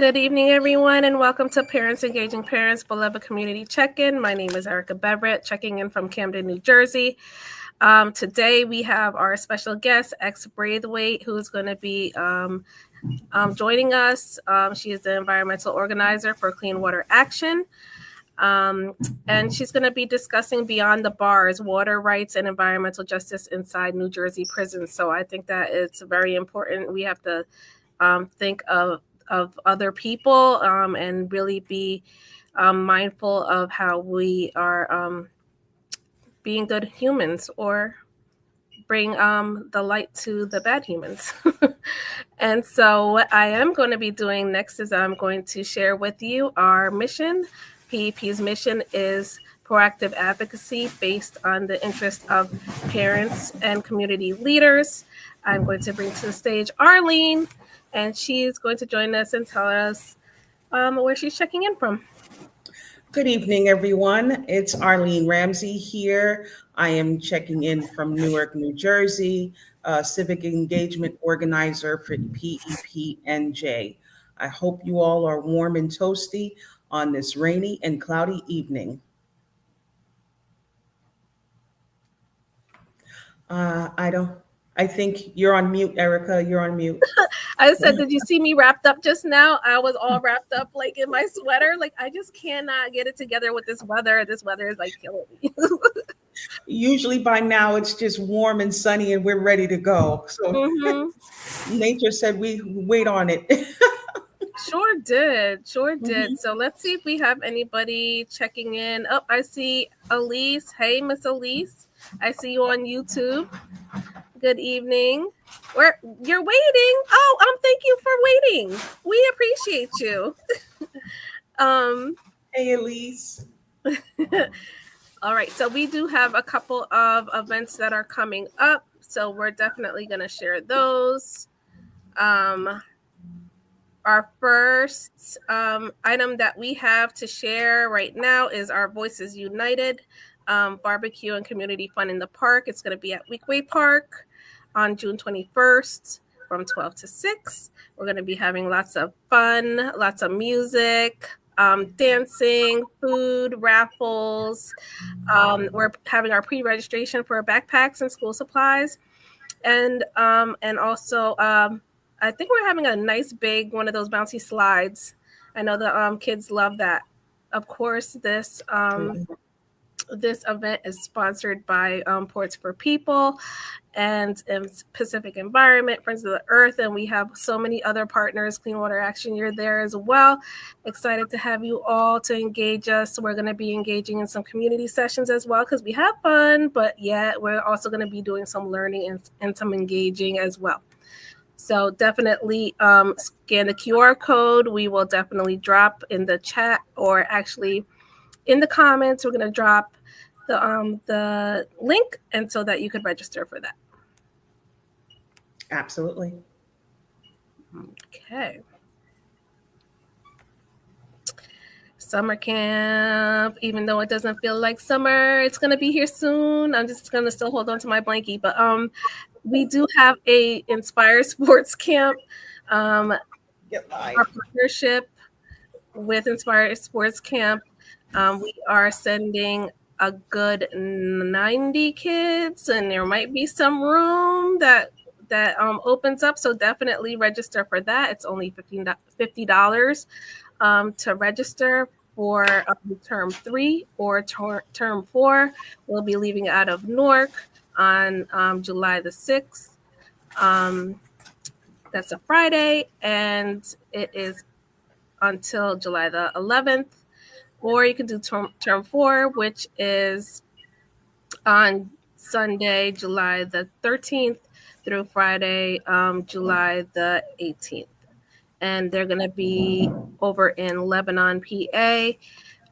Good evening, everyone, and welcome to Parents Engaging Parents, Beloved Community Check-In. My name is Erica Beverett, checking in from Camden, New Jersey. Today, we have our special guest, X Braithwaite, who's going to be joining us. She is the environmental organizer for Clean Water Action. And she's going to be discussing Beyond the Bars, water rights and environmental justice inside New Jersey prisons. So I think that it's very important. We have to think of other people and really be mindful of how we are being good humans or bring the light to the bad humans. And so what I am going to be doing next is I'm going to share with you our mission. PEP's mission is proactive advocacy based on the interest of parents and community leaders. I'm going to bring to the stage Arlene, and she's going to join us and tell us where she's checking in from. Good evening, everyone. It's Arlene Ramsey here. I am checking in from Newark, New Jersey, civic engagement organizer for PEPNJ. I hope you all are warm and toasty on this rainy and cloudy evening. I think you're on mute, Erica. You're on mute. I said, did you see me wrapped up just now? I was all wrapped up like in my sweater. Like, I just cannot get it together with this weather. This weather is like killing me. Usually by now it's just warm and sunny and we're ready to go. So nature said we wait on it. Sure did. So let's see if we have anybody checking in. Oh, I see Elise. Hey, Miss Elise. I see you on YouTube. Good evening. You're waiting. Oh, thank you for waiting. We appreciate you. Hey, Elise. All right. So we do have a couple of events that are coming up. So we're definitely going to share those. Our first item that we have to share right now is our Voices United barbecue and community fun in the park. It's going to be at Weekway Park on June 21st from 12 to 6. We're going to be having lots of fun, lots of music, dancing, food, raffles. We're having our pre-registration for backpacks and school supplies. And also, I think we're having a nice big one of those bouncy slides. I know the kids love that. Of course, this event is sponsored by Ports for People and Pacific Environment, Friends of the Earth, and we have so many other partners. Clean Water Action, you're there as well. Excited to have you all to engage us. We're going to be engaging in some community sessions as well because we have fun, but yeah, we're also going to be doing some learning and some engaging as well. So definitely scan the QR code. We will definitely drop in the chat, or actually in the comments, we're going to drop the link, and so that you could register for that. Absolutely. Okay. Summer camp, even though it doesn't feel like summer, it's going to be here soon. I'm just going to still hold on to my blankie, but we do have a Inspire Sports Camp. Our partnership with Inspire Sports Camp, we are sending a good 90 kids, and there might be some room that opens up. So definitely register for that. It's only $50 to register for term 3 or term 4. We'll be leaving out of Newark on July the 6th. That's a Friday, and it is until July the 11th. Or you can do term 4, which is on Sunday, July the 13th through Friday, July the 18th. And they're going to be over in Lebanon, PA.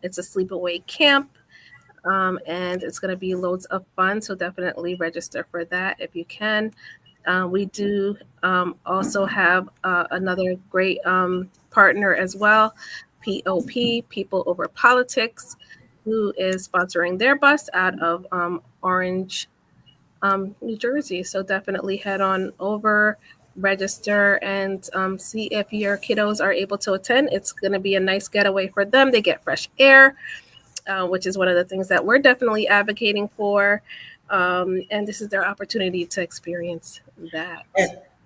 It's a sleepaway camp, and it's going to be loads of fun. So definitely register for that if you can. We do also have another great partner as well, POP, People Over Politics, who is sponsoring their bus out of Orange, New Jersey. So definitely head on over register and see if your kiddos are able to attend. It's going to be a nice getaway for them. They get fresh air, which is one of the things that we're definitely advocating for. And this is their opportunity to experience that.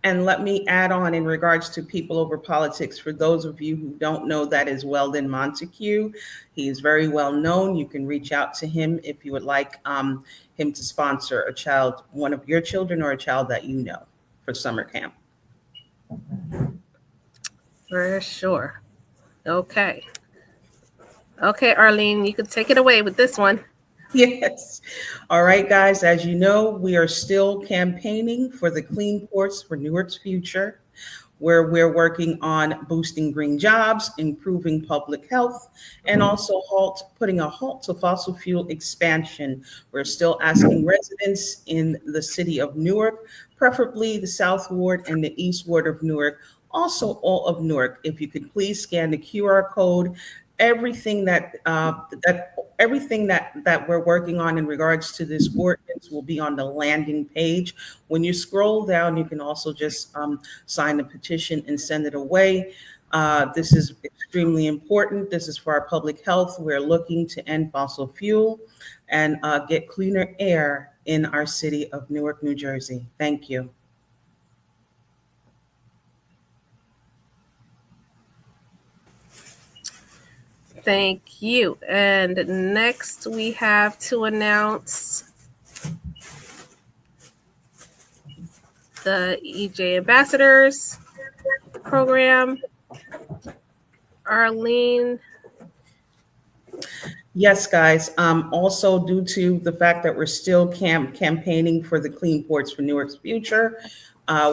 And let me add on in regards to People Over Politics. For those of you who don't know, that is Weldon Montague. He is very well known. You can reach out to him if you would like him to sponsor a child, one of your children or a child that you know for summer camp. For sure. Okay. Okay, Arlene, you can take it away with this one. Yes. All right, guys. As you know, we are still campaigning for the Clean Ports for Newark's Future, where we're working on boosting green jobs, improving public health, and also putting a halt to fossil fuel expansion. We're still asking residents in the city of Newark, preferably the South Ward and the East Ward of Newark, also all of Newark, if you could please scan the QR code. Everything that we're working on in regards to this ordinance will be on the landing page. When you scroll down, you can also just sign the petition and send it away. This is extremely important. This is for our public health. We're looking to end fossil fuel and get cleaner air in our city of Newark, New Jersey. Thank you. Thank you. And next we have to announce the EJ Ambassadors program. Arlene. Yes, guys. Also, due to the fact that we're still campaigning for the Clean Ports for Newark's Future,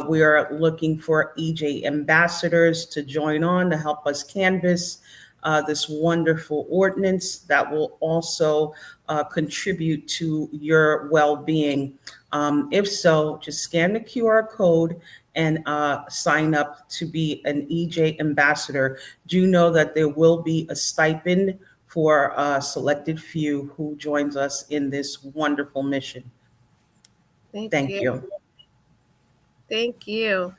we are looking for EJ ambassadors to join on to help us canvass this wonderful ordinance that will also contribute to your well-being. If so, just scan the QR code and sign up to be an EJ ambassador. Do know that there will be a stipend for a selected few who joins us in this wonderful mission. Thank you. Thank you.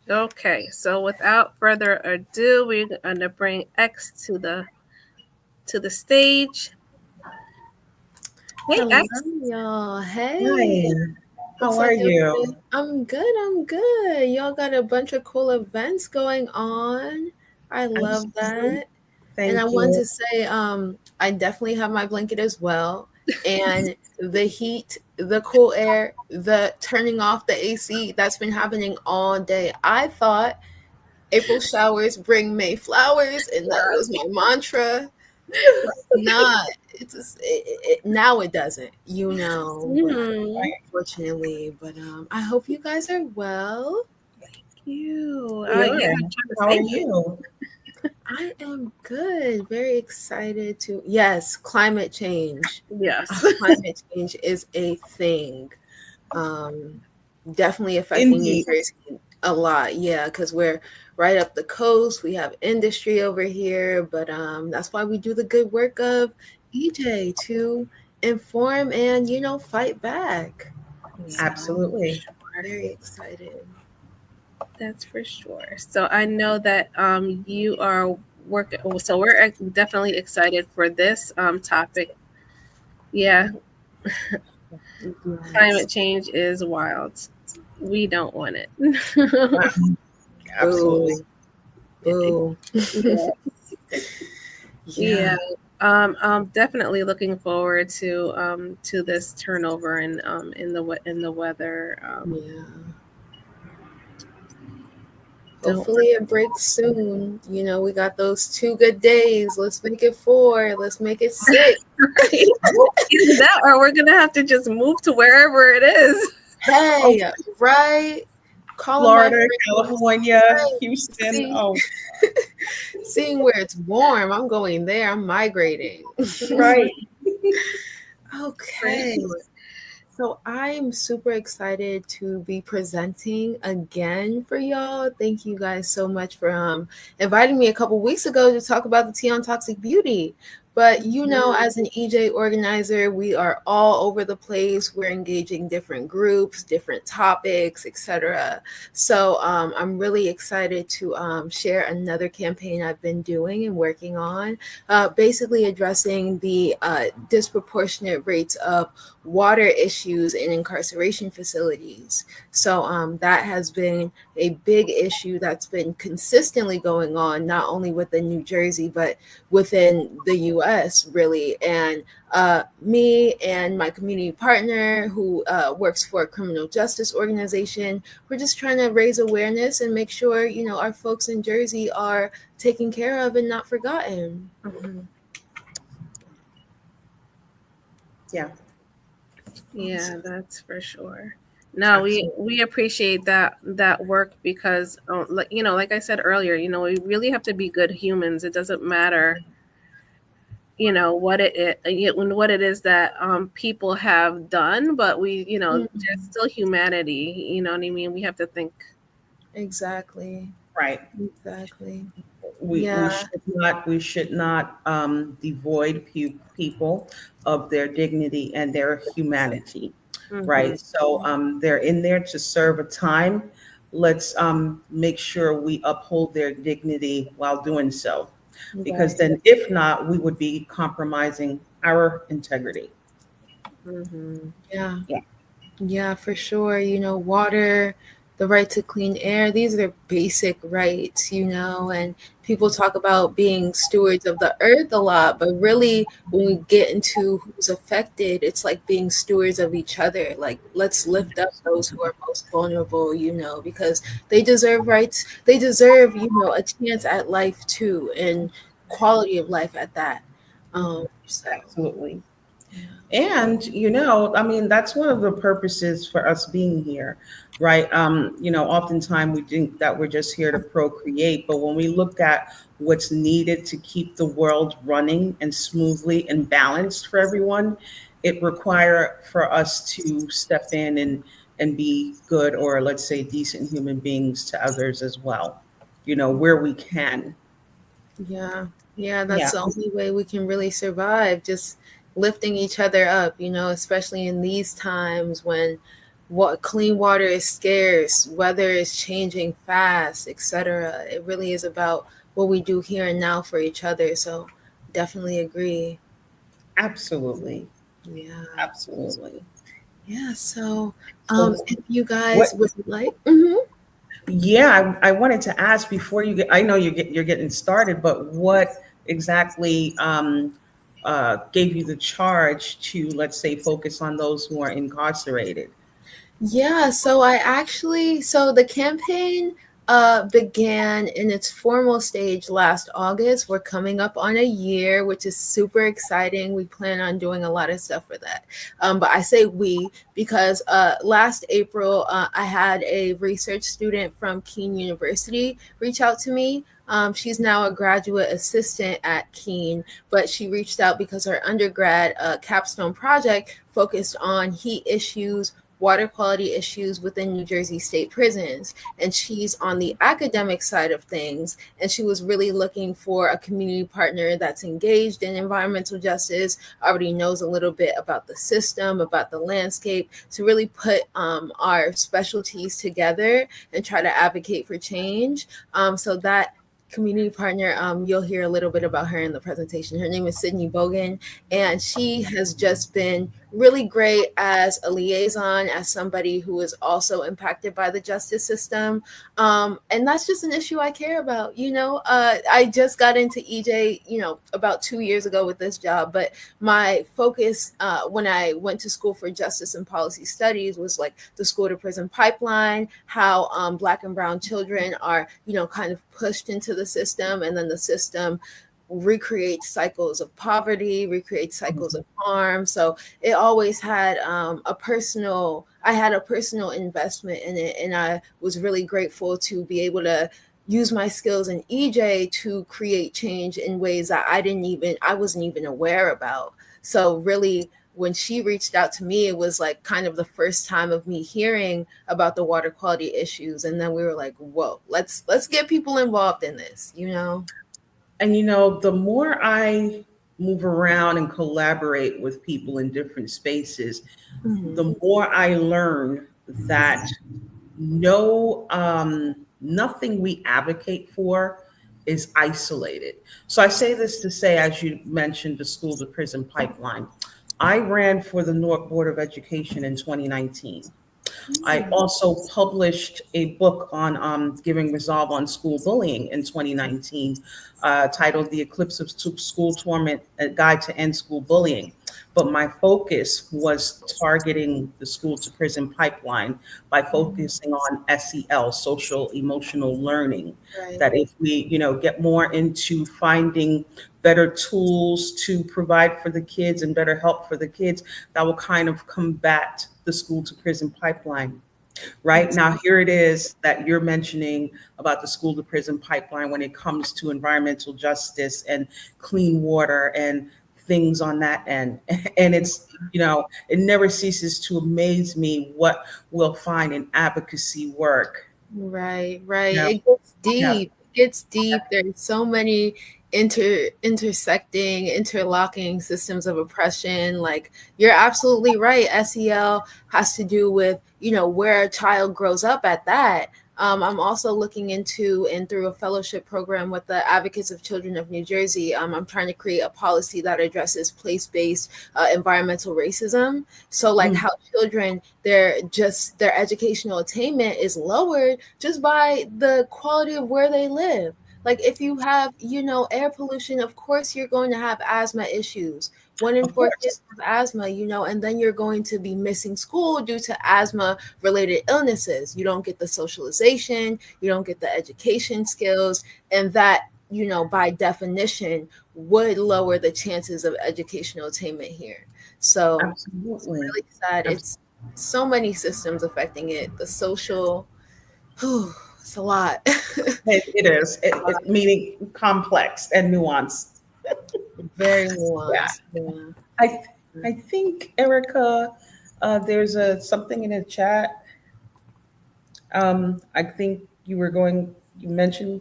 Okay, so without further ado, we're going to bring X to the stage. Hey, X. Y'all. Hey. Hi. How are you? I'm good. Y'all got a bunch of cool events going on. I love that. Thank and I you. wanted to say, I definitely have my blanket as well. And the heat, the cool air, the turning off the AC, that's been happening all day. I thought April showers bring May flowers, and that was my mantra. Not. Now it doesn't, unfortunately. But I hope you guys are well. Thank you. Yeah. How are you? I am good. Very excited to. Yes, climate change. Yes, climate change is a thing. Definitely affecting New Jersey a lot. Yeah, because we're right up the coast. We have industry over here, but that's why we do the good work of EJ to inform and fight back. Absolutely. Very excited. That's for sure. So I know that you are working. So we're definitely excited for this topic. Yeah, climate change is wild. We don't want it. Absolutely. Boo. Yeah. I'm definitely looking forward to this turnover in the weather. Yeah. Hopefully it breaks soon. We got those 2 good days. Let's make it 4. Let's make it 6. Either that, or we're gonna have to just move to wherever it is. Hey, right? Florida, California, Houston. Seeing where it's warm, I'm going there. I'm migrating. Right. Okay. So I'm super excited to be presenting again for y'all. Thank you guys so much for inviting me a couple weeks ago to talk about the tea on toxic beauty. But as an EJ organizer, we are all over the place. We're engaging different groups, different topics, etc. So I'm really excited to share another campaign I've been doing and working on, basically addressing the disproportionate rates of water issues in incarceration facilities. So that has been a big issue that's been consistently going on, not only within New Jersey, but within the US, really. And me and my community partner, who works for a criminal justice organization, we're just trying to raise awareness and make sure, our folks in Jersey are taken care of and not forgotten. Mm-hmm. Yeah. Yeah, that's for sure. No, we appreciate that work because, like I said earlier, we really have to be good humans. It doesn't matter, what what it is that people have done, but there's still humanity. You know what I mean? We have to think. Exactly. Right. Exactly. We should not devoid people of their dignity and their humanity. Mm-hmm. Right. So they're in there to serve a time. Let's make sure we uphold their dignity while doing so, because then if not, we would be compromising our integrity. Mm-hmm. Yeah. Yeah. Yeah, for sure. Water, the right to clean air, these are basic rights, and people talk about being stewards of the earth a lot, but really when we get into who's affected, it's like being stewards of each other. Like, let's lift up those who are most vulnerable, because they deserve rights. They deserve, a chance at life too, and quality of life at that. So, Absolutely. yeah. And, I mean, that's one of the purposes for us being here, right? Oftentimes we think that we're just here to procreate, but when we look at what's needed to keep the world running and smoothly and balanced for everyone, it require for us to step in and be good, or let's say decent human beings to others as well, where we can. Yeah. Yeah, that's Yeah. the only way we can really survive, just lifting each other up, especially in these times when what clean water is scarce, weather is changing fast, etc. It really is about what we do here and now for each other. So definitely agree. Absolutely. Yeah. Absolutely. Yeah. So So if you what guys would like. Mhm. Yeah, I wanted to ask before you get, I know you're getting started, but what exactly gave you the charge to, let's say, focus on those who are incarcerated? Yeah, so the campaign began in its formal stage last August. We're coming up on a year, which is super exciting. We plan on doing a lot of stuff for that. But I say we because last April, I had a research student from Keene University reach out to me. She's now a graduate assistant at Keene, but she reached out because her undergrad capstone project focused on heat issues, water quality issues within New Jersey state prisons. And she's on the academic side of things. And she was really looking for a community partner that's engaged in environmental justice, already knows a little bit about the system, about the landscape, to really put our specialties together and try to advocate for change. So that community partner, you'll hear a little bit about her in the presentation. Her name is Sydney Bogan, and she has just been really great as a liaison, as somebody who is also impacted by the justice system. And that's just an issue I care about. I just got into EJ, about 2 years ago with this job, but my focus when I went to school for justice and policy studies was like the school to prison pipeline, how Black and brown children are, kind of pushed into the system, and then the system recreates cycles of poverty, recreates cycles of harm. So it always had I had a personal investment in it, and I was really grateful to be able to use my skills in EJ to create change in ways that I wasn't even aware about. So really, when she reached out to me, it was like kind of the first time of me hearing about the water quality issues. And then we were like, whoa, let's get people involved in this. And the more I move around and collaborate with people in different spaces, Mhm. the more I learn that nothing we advocate for is isolated. So I say this to say, as you mentioned, the school to prison pipeline. I ran for the Newark Board of Education in 2019. I also published a book on giving resolve on school bullying in 2019, titled The Eclipse of School Torment, A Guide to End School Bullying. But my focus was targeting the school to prison pipeline by focusing on SEL, social emotional learning. Right. That if we, get more into finding better tools to provide for the kids and better help for the kids, that will kind of combat the school to prison pipeline. Right now, here it is that you're mentioning about the school to prison pipeline when it comes to environmental justice and clean water and things on that end. And it's, it never ceases to amaze me what we'll find in advocacy work. Right, right. Yeah, It gets yeah, deep. It gets deep. There's so many intersecting, interlocking systems of oppression. Like you're absolutely right. SEL has to do with, where a child grows up at that. I'm also looking into and through a fellowship program with the Advocates of Children of New Jersey. I'm trying to create a policy that addresses place-based environmental racism. So like mm, how children their educational attainment is lowered just by the quality of where they live. Like if you have, air pollution, of course you're going to have asthma issues. One in of four kids course. have asthma, and then you're going to be missing school due to asthma related illnesses. You don't get the socialization, you don't get the education skills, and that, by definition, would lower the chances of educational attainment here. So Absolutely. really sad. Abs- It's so many systems affecting it. The social, it's a lot. It is, meaning complex and nuanced. Very Yeah. nuanced. Yeah. I, I think, Erica, there's something in the chat. I think you mentioned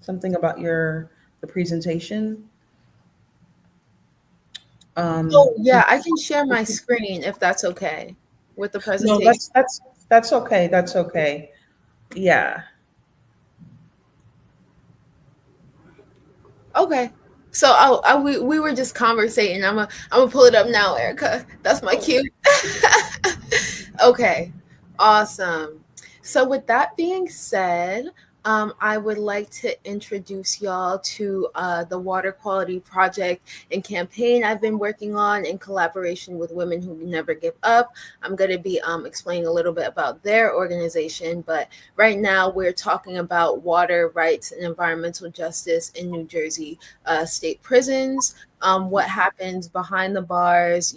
something about the presentation. Um, Oh, yeah, I can share my screen if that's okay with the no, presentation. that's okay. That's okay. Yeah. Okay. So we were just conversating. I'm gonna pull it up now, Erica. That's my cue. Okay. Awesome. So with that being said, I would like to introduce y'all to the water quality project and campaign I've been working on in collaboration with Women Who Never Give Up. I'm going to be explaining a little bit about their organization, but right now we're talking about water rights and environmental justice in New Jersey state prisons. What happens behind the bars,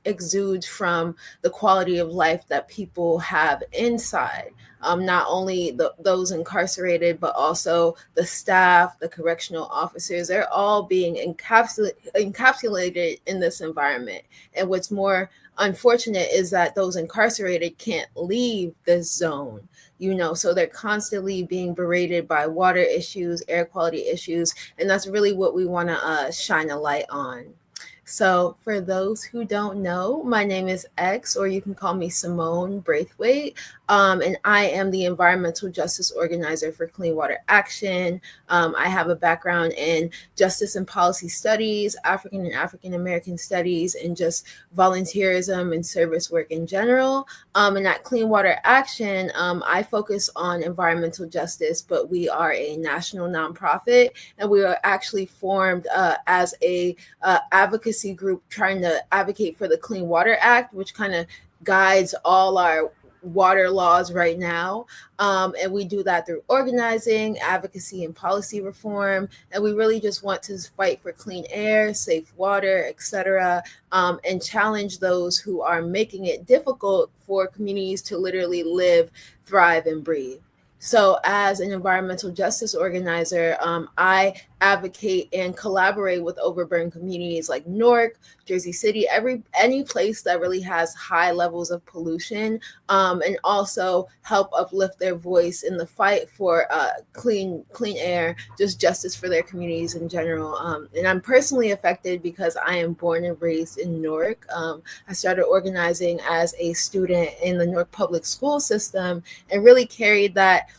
exudes from the quality of life that people have inside. Not only those incarcerated, but also the staff, the correctional officers, they're all being encapsulated in this environment. And what's more unfortunate is that those incarcerated can't leave this zone. So they're constantly being berated by water issues, air quality issues, and that's really what we want to shine a light on. So, for those who don't know, my name is X, or you can call me Simone Braithwaite, and I am the environmental justice organizer for Clean Water Action. I have a background in justice and policy studies, African and African American studies, and just volunteerism and service work in general. And at Clean Water Action, I focus on environmental justice, but we are a national nonprofit, and we are actually formed as a advocacy group trying to advocate for the Clean Water Act, which kind of guides all our water laws right now. And we do that through organizing, advocacy, and policy reform. And we really just want to fight for clean air, safe water, etc., and challenge those who are making it difficult for communities to literally live, thrive, and breathe. So, as an environmental justice organizer, I advocate and collaborate with overburdened communities like Newark, Jersey City, any place that really has high levels of pollution, and also help uplift their voice in the fight for clean air, just justice for their communities in general. And I'm personally affected because I am born and raised in Newark. I started organizing as a student in the Newark public school system and really carried that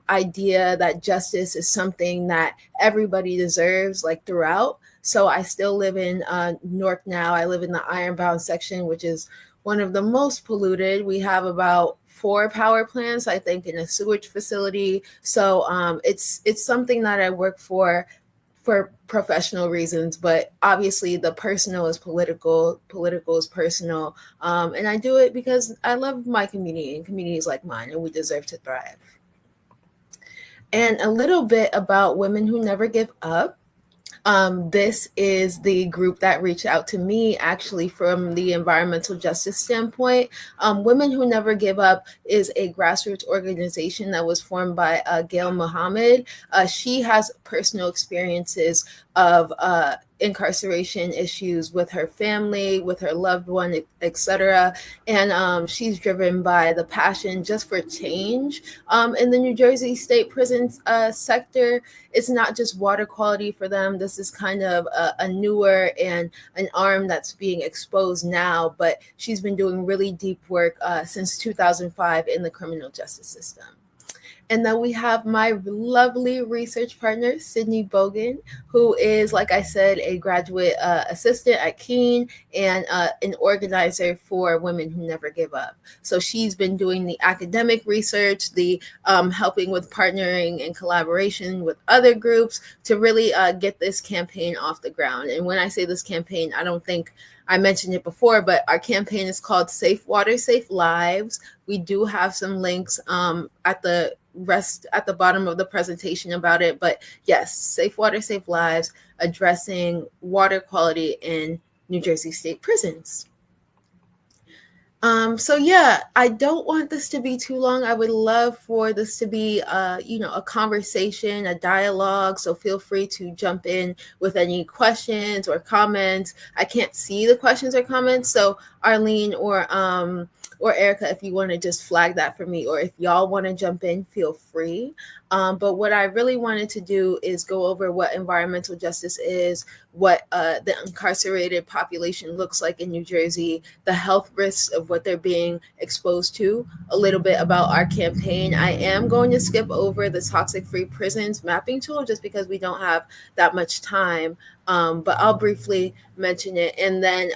idea that justice is something that everybody deserves, like throughout. So I still live in Newark now. I live in the Ironbound section, which is one of the most polluted. We have about 4 power plants, I think, in a sewage facility. So it's something that I work for professional reasons, but obviously the personal is political is personal, and I do it because I love my community and communities like mine, and we deserve to thrive. And a little bit about Women Who Never Give Up. This is the group that reached out to me actually from the environmental justice standpoint. Women Who Never Give Up is a grassroots organization that was formed by Gail Muhammad. She has personal experiences of incarceration issues with her family, with her loved one, etc. And she's driven by the passion just for change in the New Jersey State Prison sector. It's not just water quality for them. This is kind of a newer and an arm that's being exposed now, but she's been doing really deep work since 2005 in the criminal justice system. And then we have my lovely research partner, Sydney Bogan, who is, like I said, a graduate assistant at Keene and an organizer for Women Who Never Give Up. So she's been doing the academic research, the helping with partnering and collaboration with other groups to really get this campaign off the ground. And when I say this campaign, I don't think I mentioned it before, but our campaign is called Safe Water, Safe Lives. We do have some links at the bottom of the presentation about it. But yes, Safe Water, Safe Lives, addressing water quality in New Jersey state prisons. So yeah, I don't want this to be too long. I would love for this to be, a conversation, a dialogue. So feel free to jump in with any questions or comments. I can't see the questions or comments, so Arlene or Erica, if you want to just flag that for me, or if y'all want to jump in, feel free. But what I really wanted to do is go over what environmental justice is, what the incarcerated population looks like in New Jersey, the health risks of what they're being exposed to, a little bit about our campaign. I am going to skip over the Toxic Free Prisons mapping tool just because we don't have that much time. But I'll briefly mention it. And then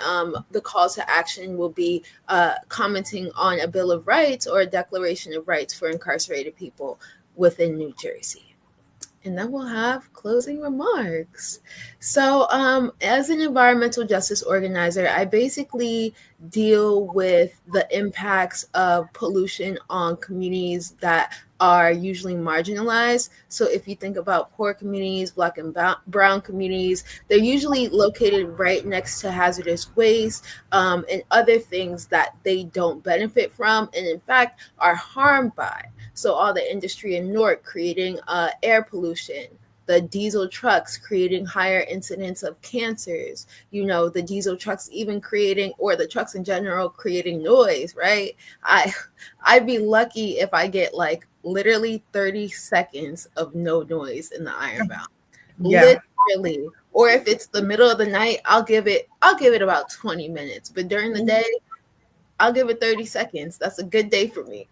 the call to action will be commenting on a Bill of Rights or a Declaration of Rights for incarcerated people within New Jersey. And then we'll have closing remarks. So as an environmental justice organizer, I basically deal with the impacts of pollution on communities that are usually marginalized. So if you think about poor communities, Black and brown communities, they're usually located right next to hazardous waste and other things that they don't benefit from, and in fact are harmed by. So all the industry in Newark creating air pollution, the diesel trucks creating higher incidence of cancers, the diesel trucks even creating, or the trucks in general, creating noise, right? I'd be lucky if I get like literally 30 seconds of no noise in the Ironbound. Yeah. Literally. Or if it's the middle of the night, I'll give it about 20 minutes. But during the day, I'll give it 30 seconds. That's a good day for me.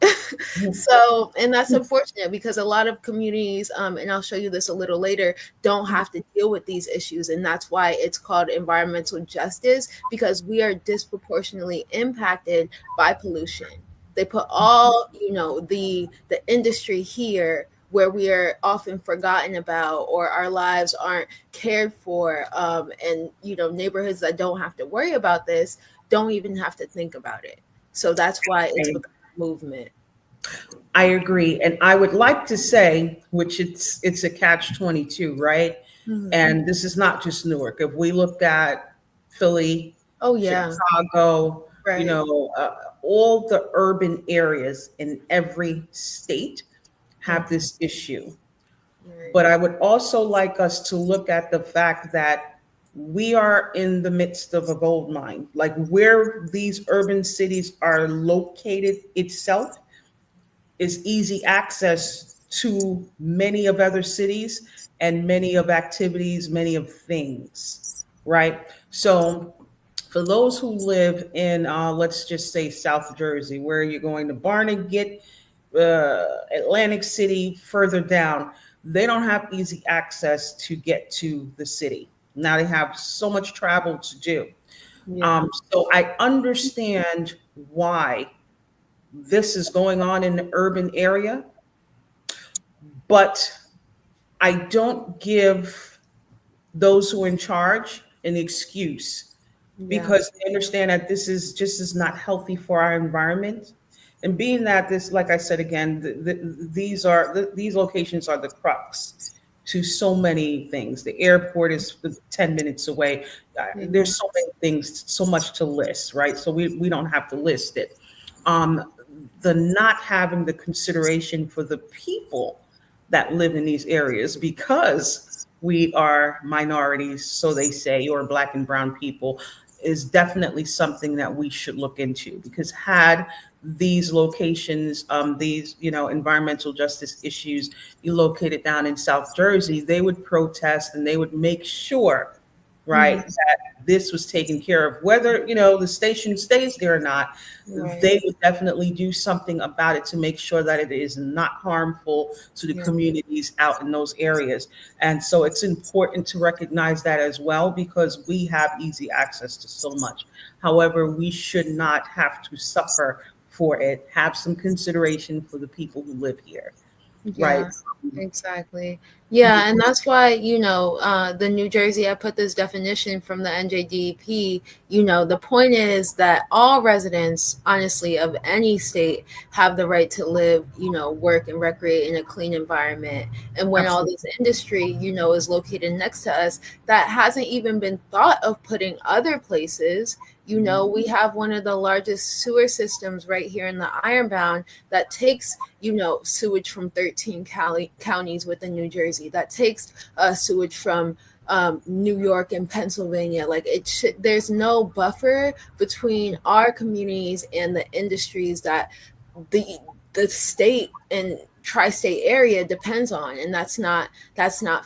So, and that's unfortunate because a lot of communities, and I'll show you this a little later, don't have to deal with these issues. And that's why it's called environmental justice, because we are disproportionately impacted by pollution. They put all, the industry here where we are often forgotten about, or our lives aren't cared for. And, neighborhoods that don't have to worry about this don't even have to think about it. So that's why it's a movement. I agree. And I would like to say, which it's a catch-22, right? Mm-hmm. And this is not just Newark. If we look at Philly, Chicago, right, all the urban areas in every state have this issue. Right. But I would also like us to look at the fact that we are in the midst of a gold mine. Like where these urban cities are located itself is easy access to many of other cities and many of activities, many of things, right? So for those who live in, let's just say South Jersey, where you're going to Barnegat, Atlantic City, further down, they don't have easy access to get to the city. Now they have so much travel to do. Yeah. So I understand why this is going on in the urban area, but I don't give those who are in charge an excuse Yeah. because they understand that this is just is not healthy for our environment. And being that this, like I said again, these locations are the crux to so many things. The airport is 10 minutes away. Yeah. There's so many things, so much to list, right? So we don't have to list it. Um, the not having the consideration for the people that live in these areas because we are minorities, so they say, or black and brown people, is definitely something that we should look into because had these locations, these environmental justice issues, you located down in South Jersey, they would protest and they would make sure, right, Mhm. that this was taken care of. Whether the station stays there or not, Right. they would definitely do something about it to make sure that it is not harmful to the Yeah. communities out in those areas. And so it's important to recognize that as well because we have easy access to so much. However, we should not have to suffer for it. Have some consideration for the people who live here, right? Yeah, exactly. Yeah, and that's why, the New Jersey, I put this definition from the NJDEP. The point is that all residents, honestly, of any state have the right to live, work and recreate in a clean environment. And when all Absolutely. this industry, is located next to us, that hasn't even been thought of putting other places. We have one of the largest sewer systems right here in the Ironbound that takes sewage from 13 counties within New Jersey, that takes sewage from New York and Pennsylvania. Like there's no buffer between our communities and the industries that the the state and tri-state area depends on, and that's not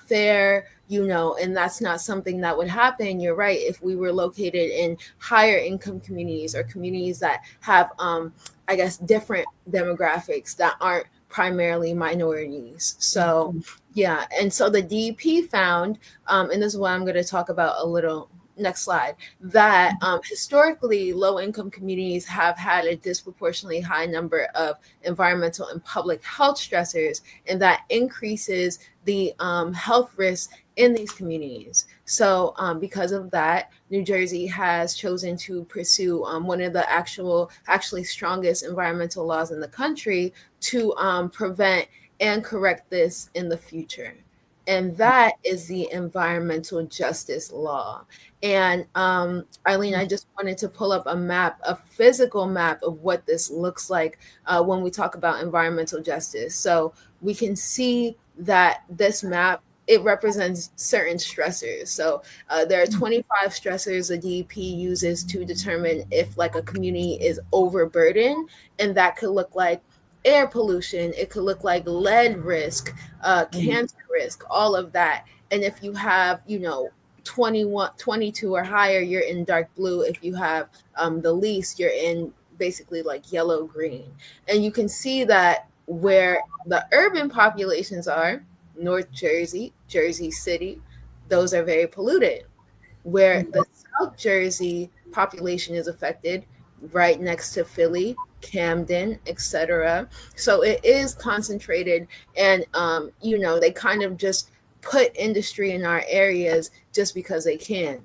fair, and that's not something that would happen. You're right, if we were located in higher income communities or communities that have I guess different demographics that aren't primarily minorities. So yeah, and so the DEP found, and this is what I'm going to talk about a little. Next slide. That historically, low income communities have had a disproportionately high number of environmental and public health stressors, and that increases the health risks in these communities. So, because of that, New Jersey has chosen to pursue one of the actually strongest environmental laws in the country to prevent and correct this in the future. And that is the environmental justice law. And Arlene, I just wanted to pull up a map, a physical map of what this looks like when we talk about environmental justice. So we can see that this map, it represents certain stressors. So there are 25 stressors the DEP uses to determine if like a community is overburdened, and that could look like air pollution, it could look like lead risk, cancer risk, all of that. And if you have, 21, 22 or higher, you're in dark blue. If you have the least, you're in basically like yellow green. And you can see that where the urban populations are, North Jersey, Jersey City, those are very polluted. Where the South Jersey population is affected, right next to Philly, Camden, etc. So it is concentrated, and they kind of just put industry in our areas just because they can.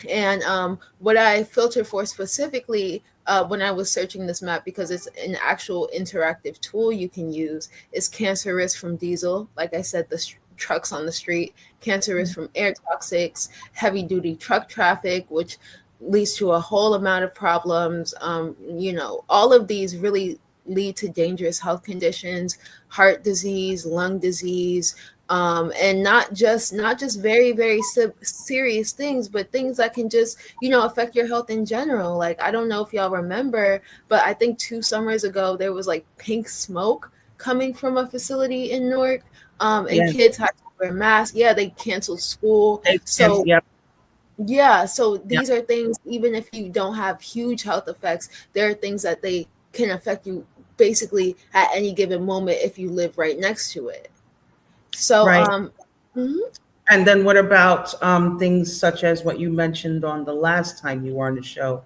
And what I filter for specifically when I was searching this map, because it's an actual interactive tool you can use, is cancer risk from diesel. Like I said, the trucks on the street, cancer risk from air toxics, heavy duty truck traffic, which leads to a whole amount of problems. All of these really lead to dangerous health conditions, heart disease, lung disease, and not just very very serious things, but things that can just affect your health in general. Like, I don't know if y'all remember, but I think 2 summers ago there was like pink smoke coming from a facility in Newark, and Yeah. kids had to wear masks. Yeah, they canceled school. So Yep. yeah, so Yep. these are things, even if you don't have huge health effects, there are things that they can affect you basically at any given moment if you live right next to it. So, Right. mhm, And then what about things such as what you mentioned on the last time you were on the show,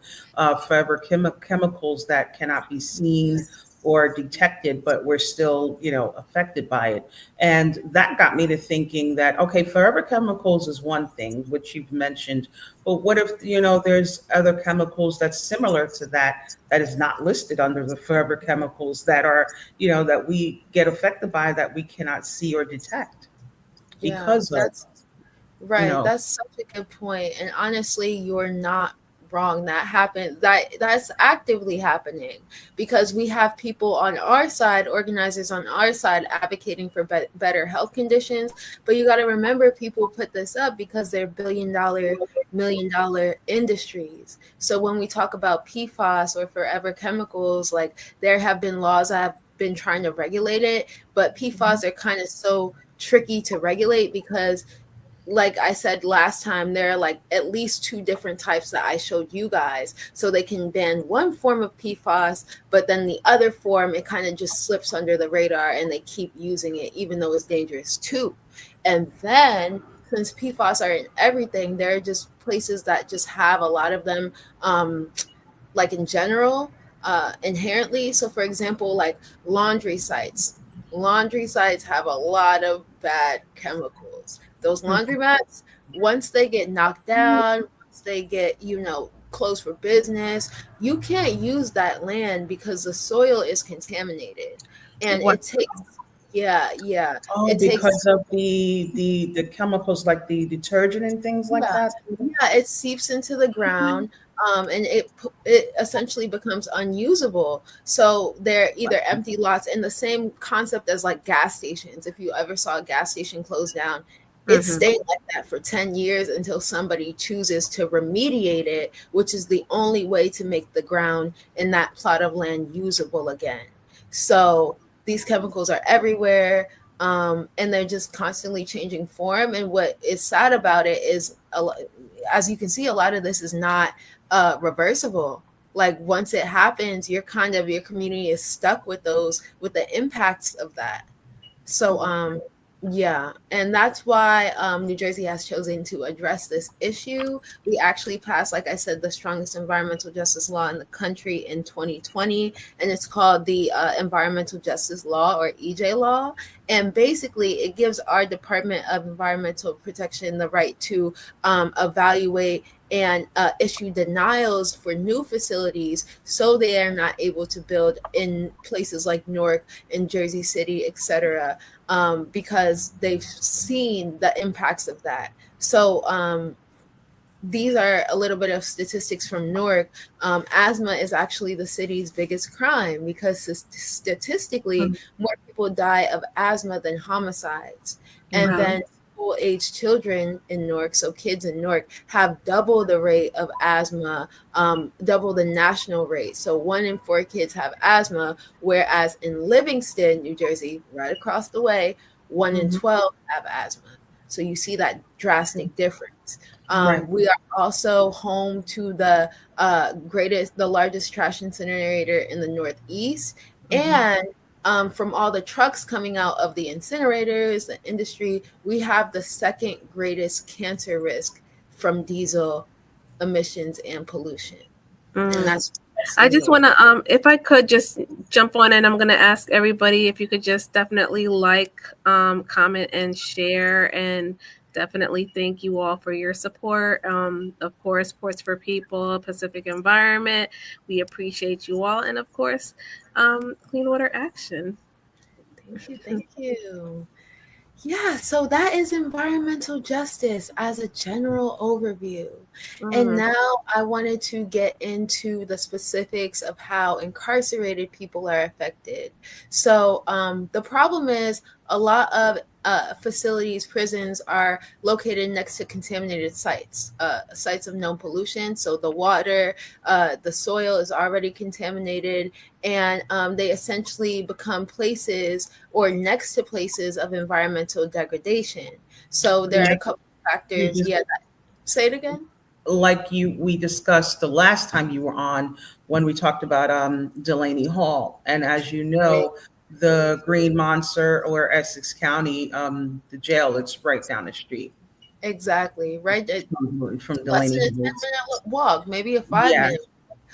forever chemicals that cannot be seen or detected, but we're still, affected by it. And that got me to thinking that, okay, forever chemicals is one thing, which you've mentioned, but what if, there's other chemicals that's similar to that, that is not listed under the forever chemicals that are, that we get affected by that we cannot see or detect yeah, because of, that's you right. know, That's such a good point. And honestly, you're not wrong. That happened. That's actively happening because we have people on our side, organizers on our side, advocating for better health conditions. But you got to remember, people put this up because they're billion-dollar, million-dollar industries. So when we talk about PFAS or forever chemicals, like, there have been laws that have been trying to regulate it, but PFAS are kind of so tricky to regulate because, like I said last time, there are like at least 2 different types that I showed you guys. So they can ban one form of PFAS, but then the other form, it kind of just slips under the radar and they keep using it, even though it's dangerous too. And then, since PFAS are in everything, there are just places that just have a lot of them, like in general, inherently. So, for example, like laundry sites. Laundry sites have a lot of bad chemicals. Those mhm. laundromats, once they get knocked down, once they get, closed for business, you can't use that land because the soil is contaminated. And What? it takes, yeah, yeah, Oh, it takes. because of the chemicals like the detergent and things like Yeah, that. yeah, it seeps into the ground, and it essentially becomes unusable. So they're either empty lots, and the same concept as like gas stations. If you ever saw a gas station close down, it Mm-hmm. stayed like that for 10 years until somebody chooses to remediate it, which is the only way to make the ground in that plot of land usable again. So these chemicals are everywhere, and they're just constantly changing form. And what is sad about it is, as you can see, a lot of this is not reversible. Like, once it happens, your community is stuck with the impacts of that. So, yeah, and that's why New Jersey has chosen to address this issue. We actually passed, like I said, the strongest environmental justice law in the country in 2020, and it's called the Environmental Justice Law, or EJ Law. And basically, it gives our Department of Environmental Protection the right to evaluate and issue denials for new facilities, so they are not able to build in places like Newark and Jersey City, etc., because they've seen the impacts of that. So, these are a little bit of statistics from Newark. Asthma is actually the city's biggest crime because statistically, more people die of asthma than homicides. And Wow. then school age children in Newark, so kids in Newark, have double the rate of asthma, double the national rate. So 1 in 4 kids have asthma, whereas in Livingston, New Jersey, right across the way, 1 in 12 have asthma. So you see that drastic difference. Right. We are also home to the largest trash incinerator in the Northeast. Mhm. And from all the trucks coming out of the incinerators, the industry, we have the second greatest cancer risk from diesel emissions and pollution. And Mm. that's just I in just Newark. want to, if I could just jump on in, I'm going to ask everybody if you could just definitely like, comment, and share, and definitely thank you all for your support. Of course, Sports for People, Pacific Environment, we appreciate you all. And of course, Clean Water Action. Thank you. Thank you. Yeah, so that is environmental justice as a general overview. And now I wanted to get into the specifics of how incarcerated people are affected. So the problem is a lot of facilities, prisons are located next to contaminated sites, sites of known pollution. So the water, the soil is already contaminated, and they essentially become places or next to places of environmental degradation. So there are a Like couple you factors. just Yeah, say it again. like you we discussed the last time you were on when we talked about Delaney Hall, and as you know, the Green Monster or Essex County, the jail, it's right down the street Exactly. Right. from Less Delaney than a Hall. 10-minute walk, maybe a five Yeah, minute.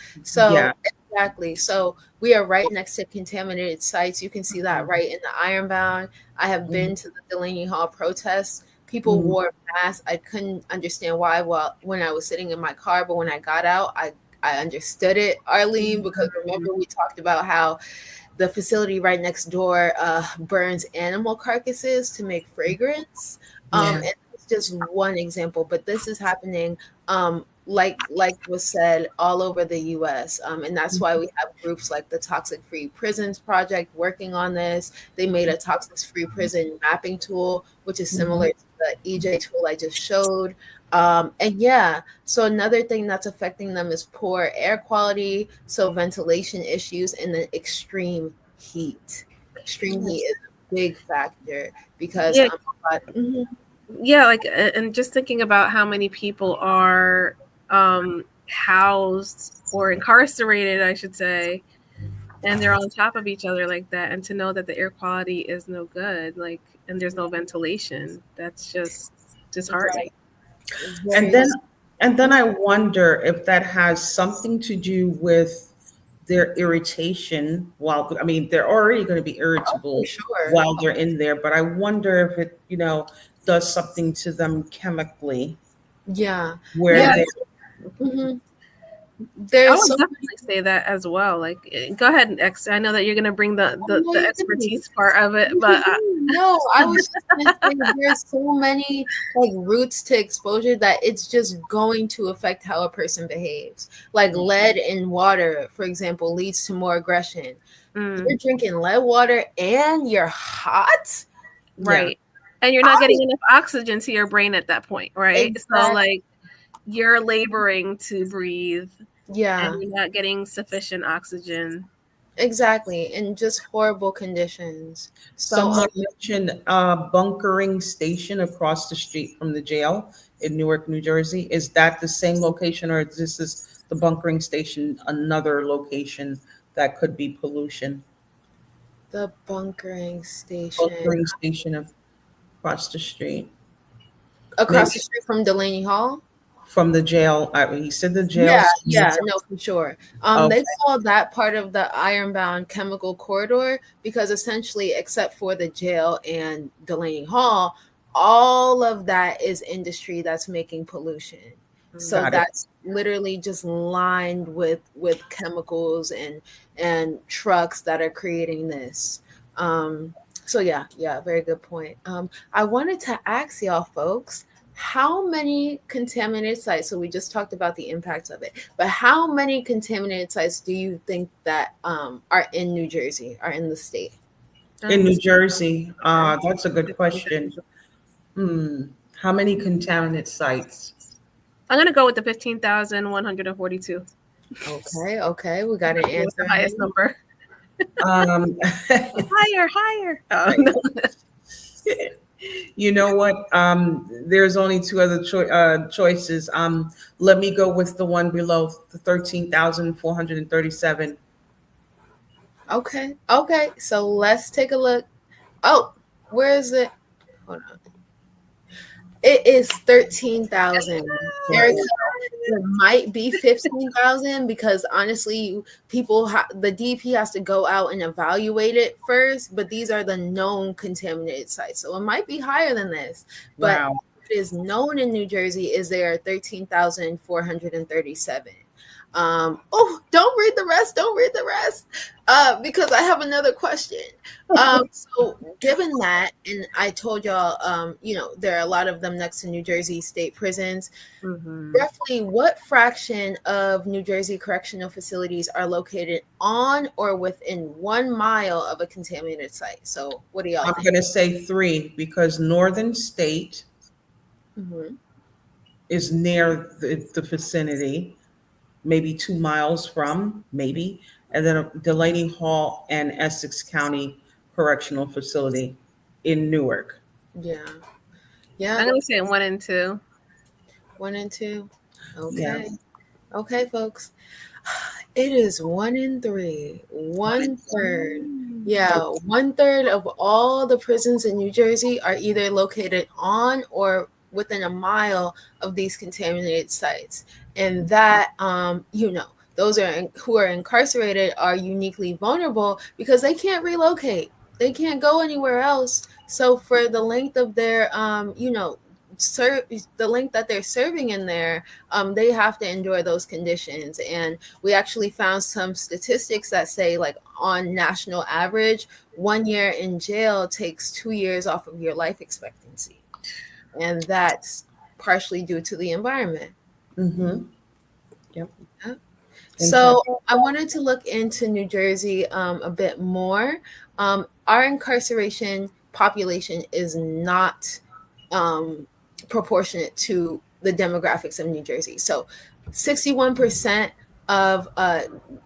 yeah. So exactly. So we are right next to contaminated sites. You can see that Mhm, right in the Ironbound. I have mhm, been to the Delaney Hall protests. People mhm. wore masks. I couldn't understand why. Well, when I was sitting in my car, but when I got out, I understood it, Arlene, because remember we talked about how the facility right next door burns animal carcasses to make fragrance. Yeah. And it's just one example, but this is happening, like was said, all over the U.S. And that's why we have groups like the Toxic Free Prisons Project working on this. They made a toxic free prison mapping tool, which is similar Mhm. to the EJ tool I just showed. And yeah, so another thing that's affecting them is poor air quality, so ventilation issues, and then extreme heat. Extreme heat is a big factor because Yeah, mhm. yeah, like, and just thinking about how many people are housed or incarcerated, I should say, and they're on top of each other like that, and to know that the air quality is no good, like, and there's no ventilation, that's just disheartening. Right, And very then and then I wonder if that has something to do with their irritation while, I mean, they're already going to be for irritable sure. while they're in there, but I wonder if it, does something to them chemically Yeah, where yeah. Yeah, they Mhm. I There's would so definitely say that as well. Like, go ahead, X. I know that you're going to bring no, the you didn't. expertise part of it, but No, I was just gonna say there's so many like roots to exposure that it's just going to affect how a person behaves. Like lead in water, for example, leads to more aggression. mm, You're drinking lead water and you're hot? yeah. right. And you're not getting enough oxygen to your brain at that point, right? So, Exactly. like, you're laboring to breathe and Yeah, you're not getting sufficient oxygen. exactly. And just horrible conditions. So Someone mentioned bunkering station across the street from the jail in Newark, New Jersey. Is that the same location, or is this the bunkering station another location that could be pollution? the bunkering station Bunkering station across the street. Maybe across the street from Delaney Hall. from the jail. He said the jail. Yeah, So yeah, no, for sure. They okay, call that part of the Ironbound chemical corridor because essentially, except for the jail and Delaney Hall, all of that is industry that's making pollution. So got it. that's literally just lined with chemicals and trucks that are creating this. So yeah, yeah, very good point. I wanted to ask y'all folks, how many contaminated sites, so we just talked about the impacts of it, but how many contaminated sites do you think that are in New Jersey, are in the state? In That's New Jersey, fair. that's a good question. Hmm. How many contaminant sites? I'm gonna go with the 15,142. Okay, okay, we got an What's the answer highest here. number? Um, Higher, higher. Oh, no. You know what? There's only two other choices. Let me go with the one below, the 13,437. Okay, okay, so let's take a look. Oh, where is it? Hold on. It is 13,000. Erica, it might be 15,000 because honestly, the DP has to go out and evaluate it first. But these are the known contaminated sites, so it might be higher than this. But Wow. what is known in New Jersey is there are 13,437. Oh, don't read the rest. Don't read the rest. Because I have another question. So given that, and I told y'all, there are a lot of them next to New Jersey state prisons. Mhm. Roughly, what fraction of New Jersey correctional facilities are located on or within 1 mile of a contaminated site? So, what do y'all I'm think? going to say three because Northern State Mm-hmm. is near the vicinity, maybe 2 miles from, maybe, and then Delaney Hall and Essex County Correctional Facility in Newark. Yeah, I'm yeah, gonna say 1 and 2. 1 and 2. Yeah. Okay, okay, folks. It is 1 and 3, One and one third. Mm. Yeah, 1/3 of all the prisons in New Jersey are either located on or within a mile of these contaminated sites. And that, those who are incarcerated are uniquely vulnerable because they can't relocate. They can't go anywhere else. So for the length of their, the length that they're serving in there, they have to endure those conditions. And we actually found some statistics that say, like, on national average, 1 year in jail takes 2 years off of your life expectancy. And that's partially due to the environment. Mm-hmm. Yep. Yeah. In fact, So I wanted to look into New Jersey a bit more. Our incarceration population is not proportionate to the demographics of New Jersey. So 61% of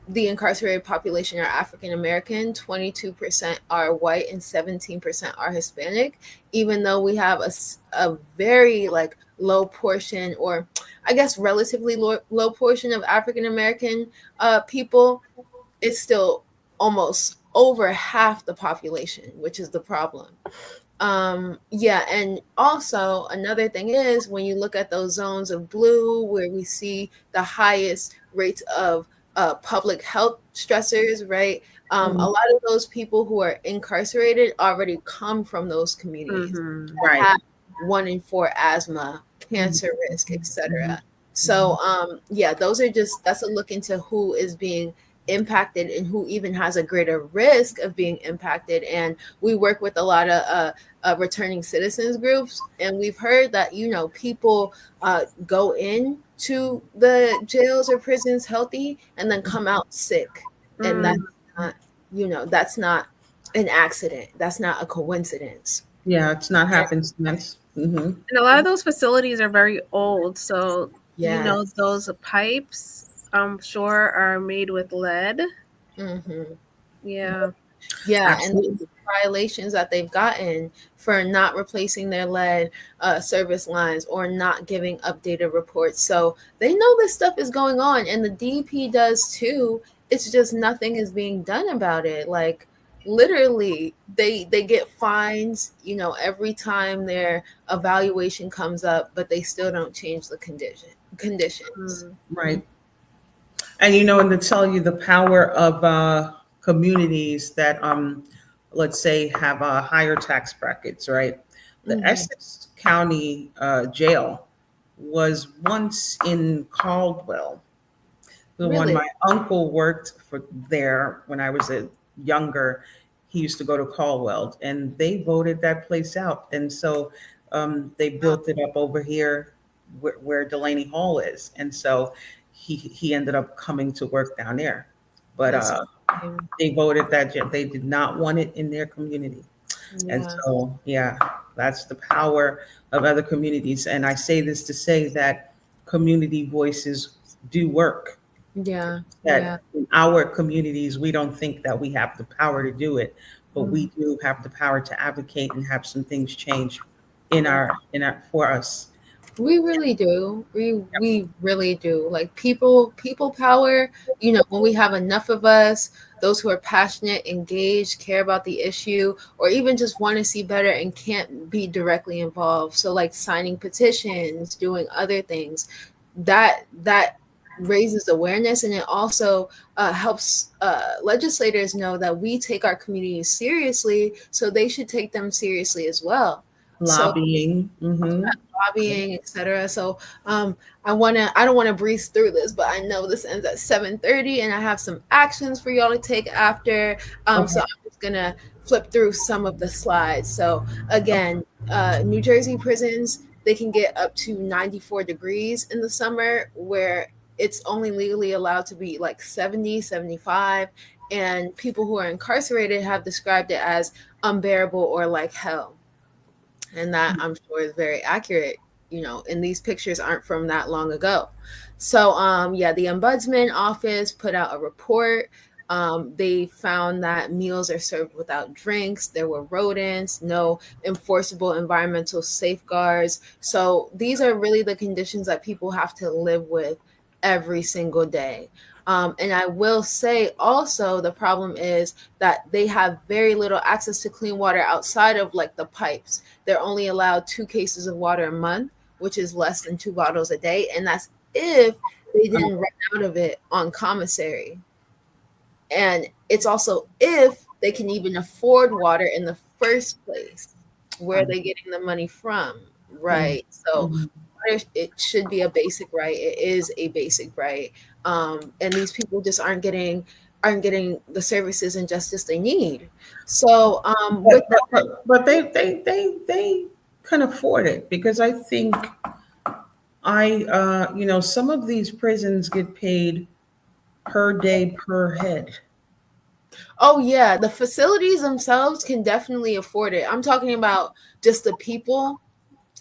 the incarcerated population are African American, 22% are white, and 17% are Hispanic, even though we have a very like low portion, or I guess relatively low portion of African American people. It's still almost over half the population, which is the problem. Yeah, and also another thing is when you look at those zones of blue where we see the highest rates of public health stressors, right? A lot of those people who are incarcerated already come from those communities Mhm. that right. have 1 in 4 asthma, cancer risk, etc. So yeah, that's a look into who is being impacted and who even has a greater risk of being impacted. And we work with a lot of returning citizens groups, and we've heard that people go in to the jails or prisons healthy and then come out sick, and Mm. not, that's not an accident. That's not a coincidence. Yeah, it's not happenstance. Mm-hmm. And a lot of those facilities are very old, so Yes. those pipes, I'm sure, are made with lead. Hmm. Yeah. Yeah, and Absolutely. those violations that they've gotten for not replacing their lead service lines or not giving updated reports. So they know this stuff is going on, and the DP does too. It's just nothing is being done about it. Like, literally, they get fines, every time their evaluation comes up, but they still don't change the conditions. Mm. Right. And and to tell you the power of communities that let's say have higher tax brackets, right? The Hmm. Essex County jail was once in Caldwell. The one Really? my uncle worked for there when I was a younger. He used to go to Caldwell, and they voted that place out. And so they built it up over here where Delaney Hall is. And so he ended up coming to work down there. But That's yeah. they voted that they did not want it in their community. And Yeah. so, yeah, that's the power of other communities. And I say this to say that community voices do work. Yeah. Yeah. That in our communities, we don't think that we have the power to do it, but we Mhm. do have the power to advocate and have some things change for us. We really do. We really do. Like, people power, when we have enough of us, those who are passionate, engaged, care about the issue, or even just want to see better and can't be directly involved. So like signing petitions, doing other things, that raises awareness, and it also helps legislators know that we take our communities seriously, so they should take them seriously as well. So Lobbying. Mm-hmm. lobbying, etc. So I don't want to breeze through this, but I know this ends at 7:30 and I have some actions for y'all to take after. So Okay. I'm just gonna flip through some of the slides. So again, New Jersey prisons, they can get up to 94 degrees in the summer, where it's only legally allowed to be like 70, 75. And people who are incarcerated have described it as unbearable or like hell, and that I'm sure is very accurate. And these pictures aren't from that long ago. So yeah, the ombudsman office put out a report. They found that meals are served without drinks, there were rodents, no enforceable environmental safeguards. So these are really the conditions that people have to live with every single day. And I will say also, the problem is that they have very little access to clean water outside of like the pipes. They're only allowed 2 cases of water a month, which is less than 2 bottles a day. And that's if they didn't run out of it on commissary. And it's also if they can even afford water in the first place. Where are they getting the money from? Right. So Mm-hmm. water, it should be a basic right. It is a basic right. And these people just aren't getting the services and justice they need. So with But they can afford it because I think some of these prisons get paid per day per head. Oh yeah, the facilities themselves can definitely afford it. I'm talking about just the people.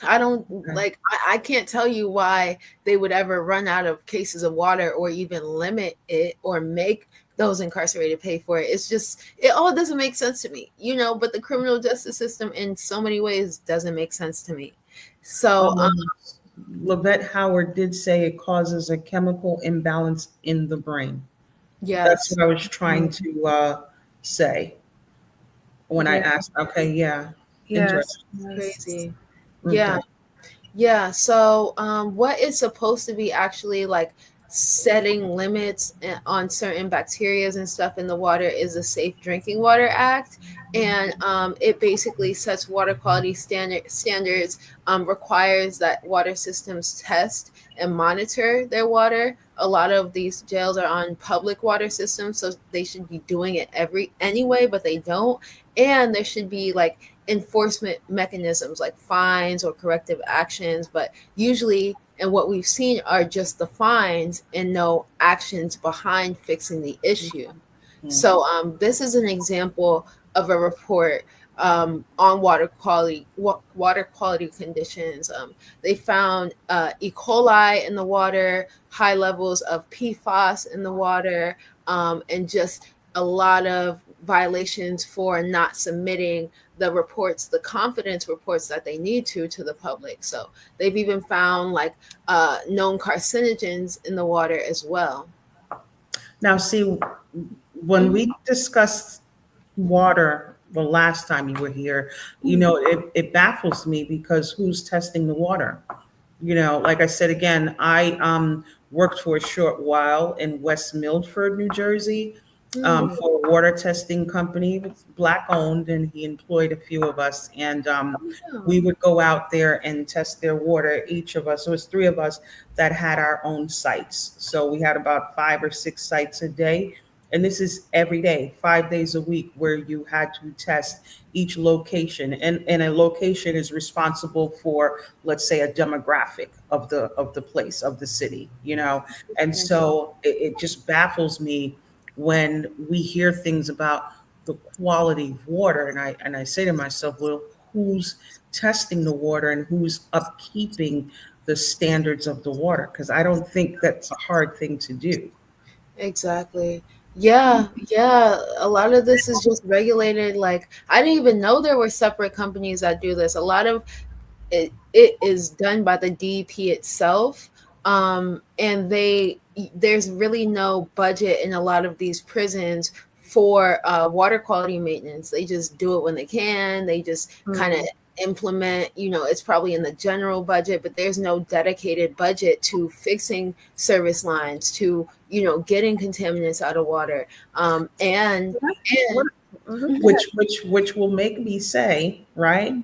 I don't Okay. like I can't tell you why they would ever run out of cases of water or even limit it or make those incarcerated pay for it. It's just it all doesn't make sense to me, but the criminal justice system in so many ways doesn't make sense to me. So Um, Lavette Howard did say it causes a chemical imbalance in the brain. That's yes. what I was trying to say when I Yeah. asked. Okay, yeah, Yes. interesting. Yes. Crazy. Yeah. Okay. Yeah, so what is supposed to be actually like setting limits on certain bacterias and stuff in the water is the Safe Drinking Water Act, and it basically sets water quality standards, requires that water systems test and monitor their water. A lot of these jails are on public water systems, so they should be doing it anyway, but they don't. And there should be like enforcement mechanisms like fines or corrective actions, but usually, and what we've seen are just the fines and no actions behind fixing the issue. Mm. So this is an example of a report on water quality conditions. They found E. coli in the water, high levels of PFAS in the water, and just a lot of violations for not submitting the confidence reports that they need to the public. So they've even found like known carcinogens in the water as well. Now, see, when we discussed water the last time you were here, it baffles me because who's testing the water? Like I said again, I worked for a short while in West Milford, New Jersey, Mm. for a water testing company. It's black owned, and he employed a few of us. And we would go out there and test their water. Each of us, so it was three of us that had our own sites. So we had about 5 or 6 sites a day. And this is every day, 5 days a week, where you had to test each location. And a location is responsible for, let's say, a demographic of the place, of the city. And so it just baffles me when we hear things about the quality of water. And I say to myself, well, who's testing the water and who's upkeeping the standards of the water? Because I don't think that's a hard thing to do. Exactly. Yeah, yeah. A lot of this is just regulated. Like, I didn't even know there were separate companies that do this. A lot of it is done by the DEP itself. And there's really no budget in a lot of these prisons for water quality maintenance. They just do it when they can. They just kind of implement, it's probably in the general budget, but there's no dedicated budget to fixing service lines, to, getting contaminants out of water. And What? Mhm. Which will make me say, right,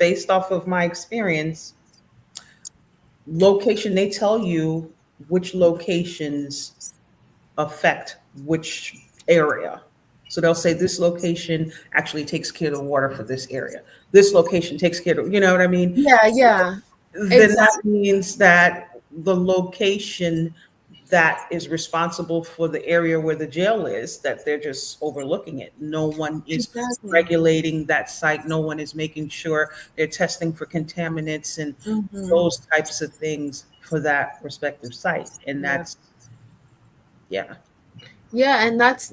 based off of my experience, location, they tell you which locations affect which area. So they'll say this location actually takes care of the water for this area. This location takes care of, you know what I mean? Yeah, yeah, Then that exactly. means that the location that is responsible for the area where the jail is, that they're just overlooking it. No one is Exactly. regulating that site. No one is making sure they're testing for contaminants and Hmm. those types of things for that respective site. And Yeah. that's, yeah. Yeah, and that's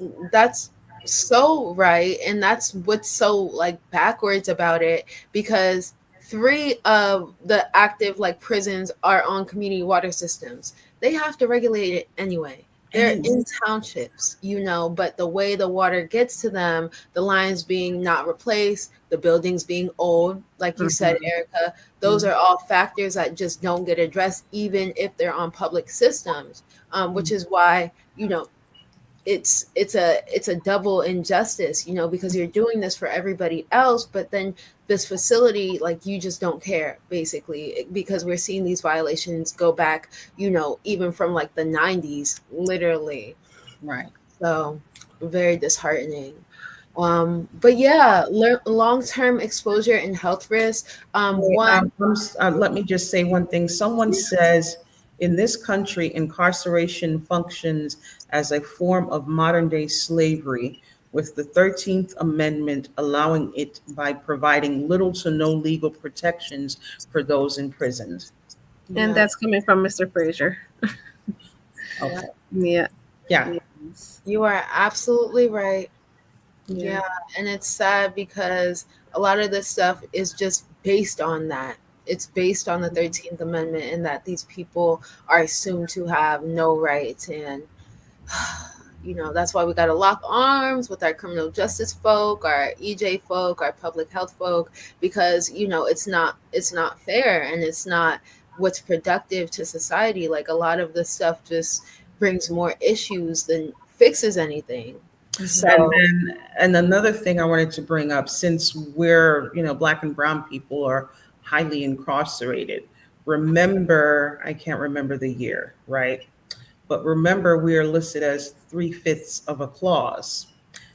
so right, and that's what's so like backwards about it, because three of the active like prisons are on community water systems. They have to regulate it anyway. They're And in townships, but the way the water gets to them, the lines being not replaced, the buildings being old, like you said, Mhm. Erica, those are all factors that just don't get addressed, even if they're on public systems. Which is why, it's a double injustice, because you're doing this for everybody else, but then this facility, like, you just don't care, basically, because we're seeing these violations go back, even from like the 90s, literally. right. So very disheartening. But yeah, long-term exposure and health risks. Wait, One. let me just say one thing. Someone says in this country, incarceration functions as a form of modern day slavery, with the 13th Amendment allowing it by providing little to no legal protections for those imprisoned. And Yeah, that's coming from Mr. Frazier. yeah, Okay. Yeah. Yeah. Yes. you are absolutely right. Yeah. Yeah, and it's sad because a lot of this stuff is just based on that. It's based on the 13th Amendment, and that these people are assumed to have no rights. And, that's why we got to lock arms with our criminal justice folk, our EJ folk, our public health folk, because, it's not fair, and it's not what's productive to society. Like, a lot of this stuff just brings more issues than fixes anything. Mhm. And So, then, and another thing I wanted to bring up, since we're, Black and brown people are highly incarcerated, remember, I can't remember the year, right? But remember, we are listed as three-fifths of a clause.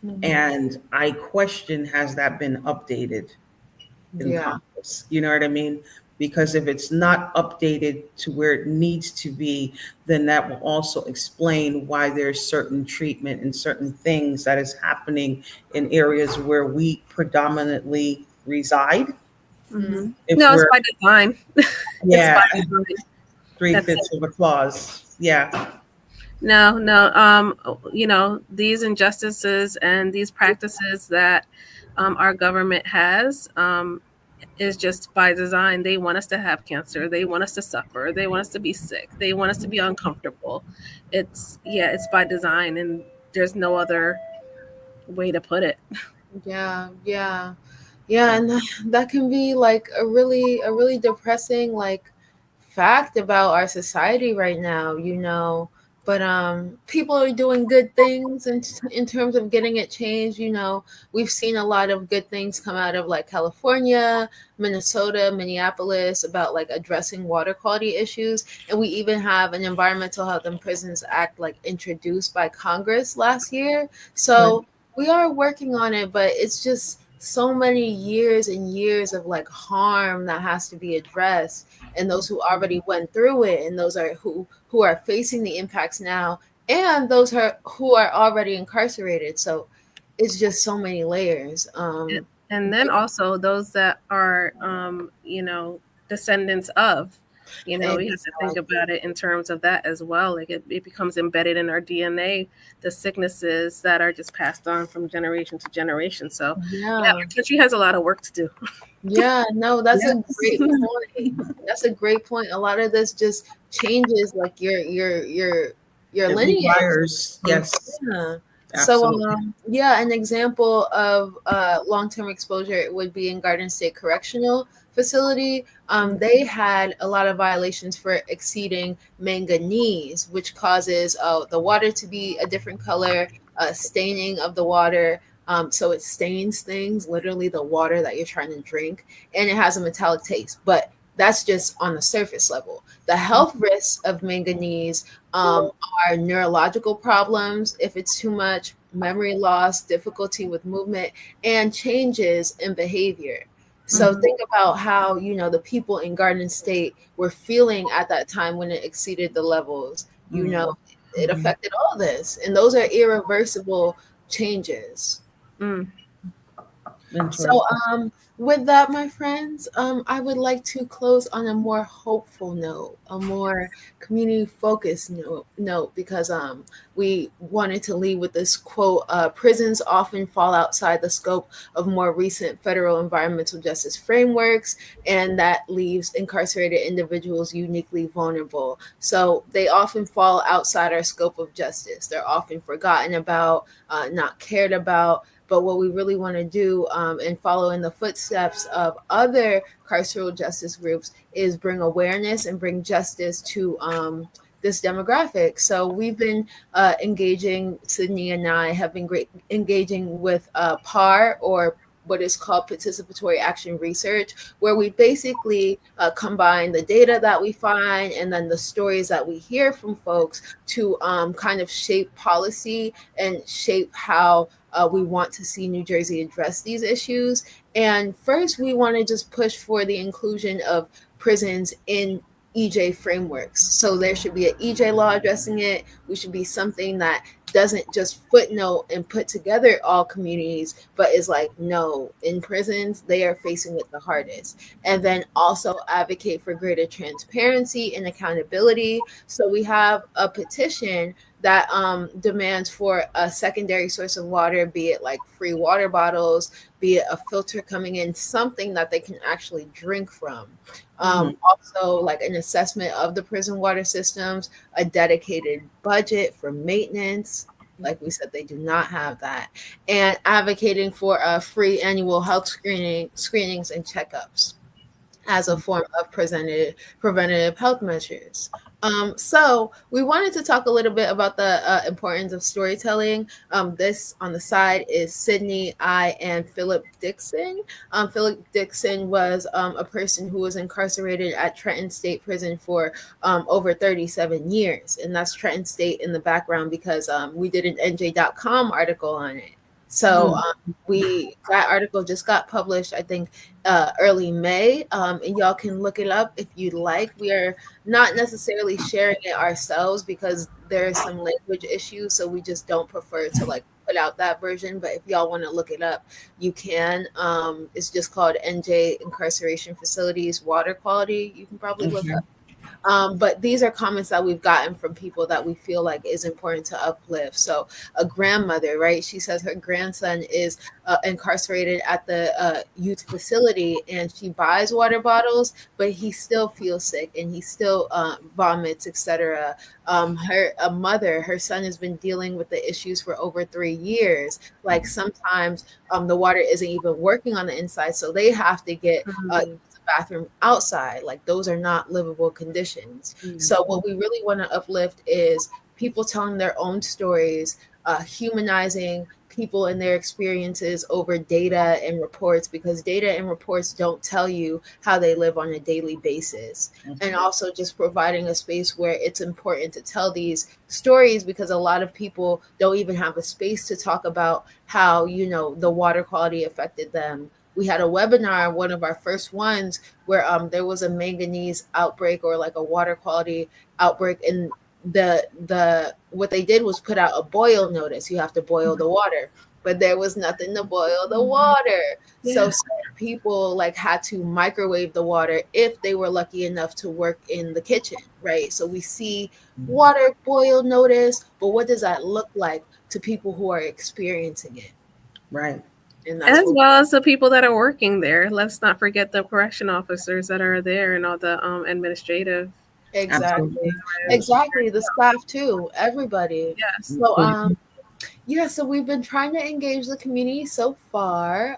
mhm. And I question, has that been updated in Yeah. Congress? You know what I mean? Because if it's not updated to where it needs to be, then that will also explain why there's certain treatment and certain things that is happening in areas where we predominantly reside. Mm. Mhm. If No, it's we're, by design. It's by yeah, design. That's three-fifths it. of a clause. Yeah. No, no. These injustices and these practices that our government has is just by design. They want us to have cancer. They want us to suffer. They want us to be sick. They want us to be uncomfortable. It's by design, and there's no other way to put it. Yeah, yeah. Yeah, and that can be like a really depressing like fact about our society right now, But people are doing good things in terms of getting it changed, We've seen a lot of good things come out of like California, Minnesota, Minneapolis about like addressing water quality issues, and we even have an Environmental Health in Prisons Act like introduced by Congress last year. Right. So we are working on it, but it's just so many years and years of like harm that has to be addressed, and those who already went through it, and those are who are facing the impacts now, and those who are already incarcerated. So it's just so many layers. And then also those that are, descendants of, we have to think Exactly. about it in terms of that as well. Like it becomes embedded in our DNA, the sicknesses that are just passed on from generation to generation. So, yeah, Yeah. our country has a lot of work to do. Yeah, no, that's a Yes. great point. That's a great point. A lot of this just changes like your It lineage. rewires. Yes, Yeah. So, absolutely. yeah, an example of long-term exposure would be in Garden State Correctional Facility. They had a lot of violations for exceeding manganese, which causes the water to be a different color, staining of the water. So it stains things, literally the water that you're trying to drink, and it has a metallic taste. But that's just on the surface level. The health risks of manganese are neurological problems if it's too much, memory loss, difficulty with movement, and changes in behavior. So think about how, the people in Garden State were feeling at that time when it exceeded the levels. It affected all this. And those are irreversible changes. Mm. So, with that, my friends, I would like to close on a more hopeful note, a more community focused note, because we wanted to leave with this quote: prisons often fall outside the scope of more recent federal environmental justice frameworks, and that leaves incarcerated individuals uniquely vulnerable. So they often fall outside our scope of justice. They're often forgotten about, not cared about. But what we really want to do, and follow in the footsteps of other carceral justice groups, is bring awareness and bring justice to this demographic. So we've been engaging, Sydney and I have been engaging with PAR, or what is called participatory action research, where we basically combine the data that we find and then the stories that we hear from folks to kind of shape policy and shape how we want to see New Jersey address these issues. And first, we want to just push for the inclusion of prisons in EJ frameworks. So there should be an EJ law addressing it. We should be something that doesn't just footnote and put together all communities, but is like, no, in prisons, they are facing it the hardest. And then also advocate for greater transparency and accountability. So we have a petition that demands for a secondary source of water, be it like free water bottles, be it a filter coming in, something that they can actually drink from. Also, like an assessment of the prison water systems, a dedicated budget for maintenance. Like we said, they do not have that. And advocating for a free annual health screenings and checkups as a form of preventative health measures. So we wanted to talk a little bit about the importance of storytelling. This on the side is Sydney, I, and Philip Dixon. Philip Dixon was a person who was incarcerated at Trenton State Prison for over 37 years. And that's Trenton State in the background because we did an NJ.com article on it. So that article just got published, I think, early May, and y'all can look it up if you'd like. We are not necessarily sharing it ourselves because there is some language issues, so we just don't prefer to like put out that version. But if y'all want to look it up, you can. It's just called NJ Incarceration Facilities Water Quality. You can probably look up. But these are comments that we've gotten from people that we feel like is important to uplift. So a grandmother, right? She says her grandson is incarcerated at the youth facility and she buys water bottles, but he still feels sick and he still vomits, etc. Her son has been dealing with the issues for over 3 years. Like sometimes the water isn't even working on the inside, so they have to get bathroom outside. Like those are not livable conditions. So what we really want to uplift is people telling their own stories, humanizing people and their experiences over data and reports, because data and reports don't tell you how they live on a daily basis. And also just providing a space where it's important to tell these stories, because a lot of people don't even have a space to talk about how, the water quality affected them. We had a webinar, one of our first ones, where there was a manganese outbreak or like a water quality outbreak, and the what they did was put out a boil notice. You have to boil the water, but there was nothing to boil the water. So people like had to microwave the water if they were lucky enough to work in the kitchen, right? So we see water boil notice, but what does that look like to people who are experiencing it? Right. As well as the people that are working there. Let's not forget the correction officers that are there and all the administrative. Exactly. The staff too, everybody. Yes. So so we've been trying to engage the community so far.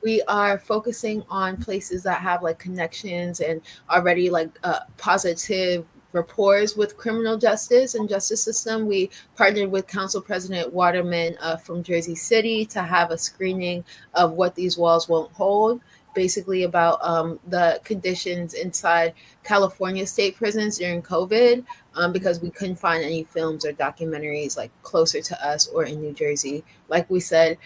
We are focusing on places that have like connections and already like positive rapport with criminal justice and justice system. We partnered with Council President Waterman from Jersey City to have a screening of What These Walls Won't Hold, basically about the conditions inside California state prisons during COVID, because we couldn't find any films or documentaries like closer to us or in New Jersey. Like we said,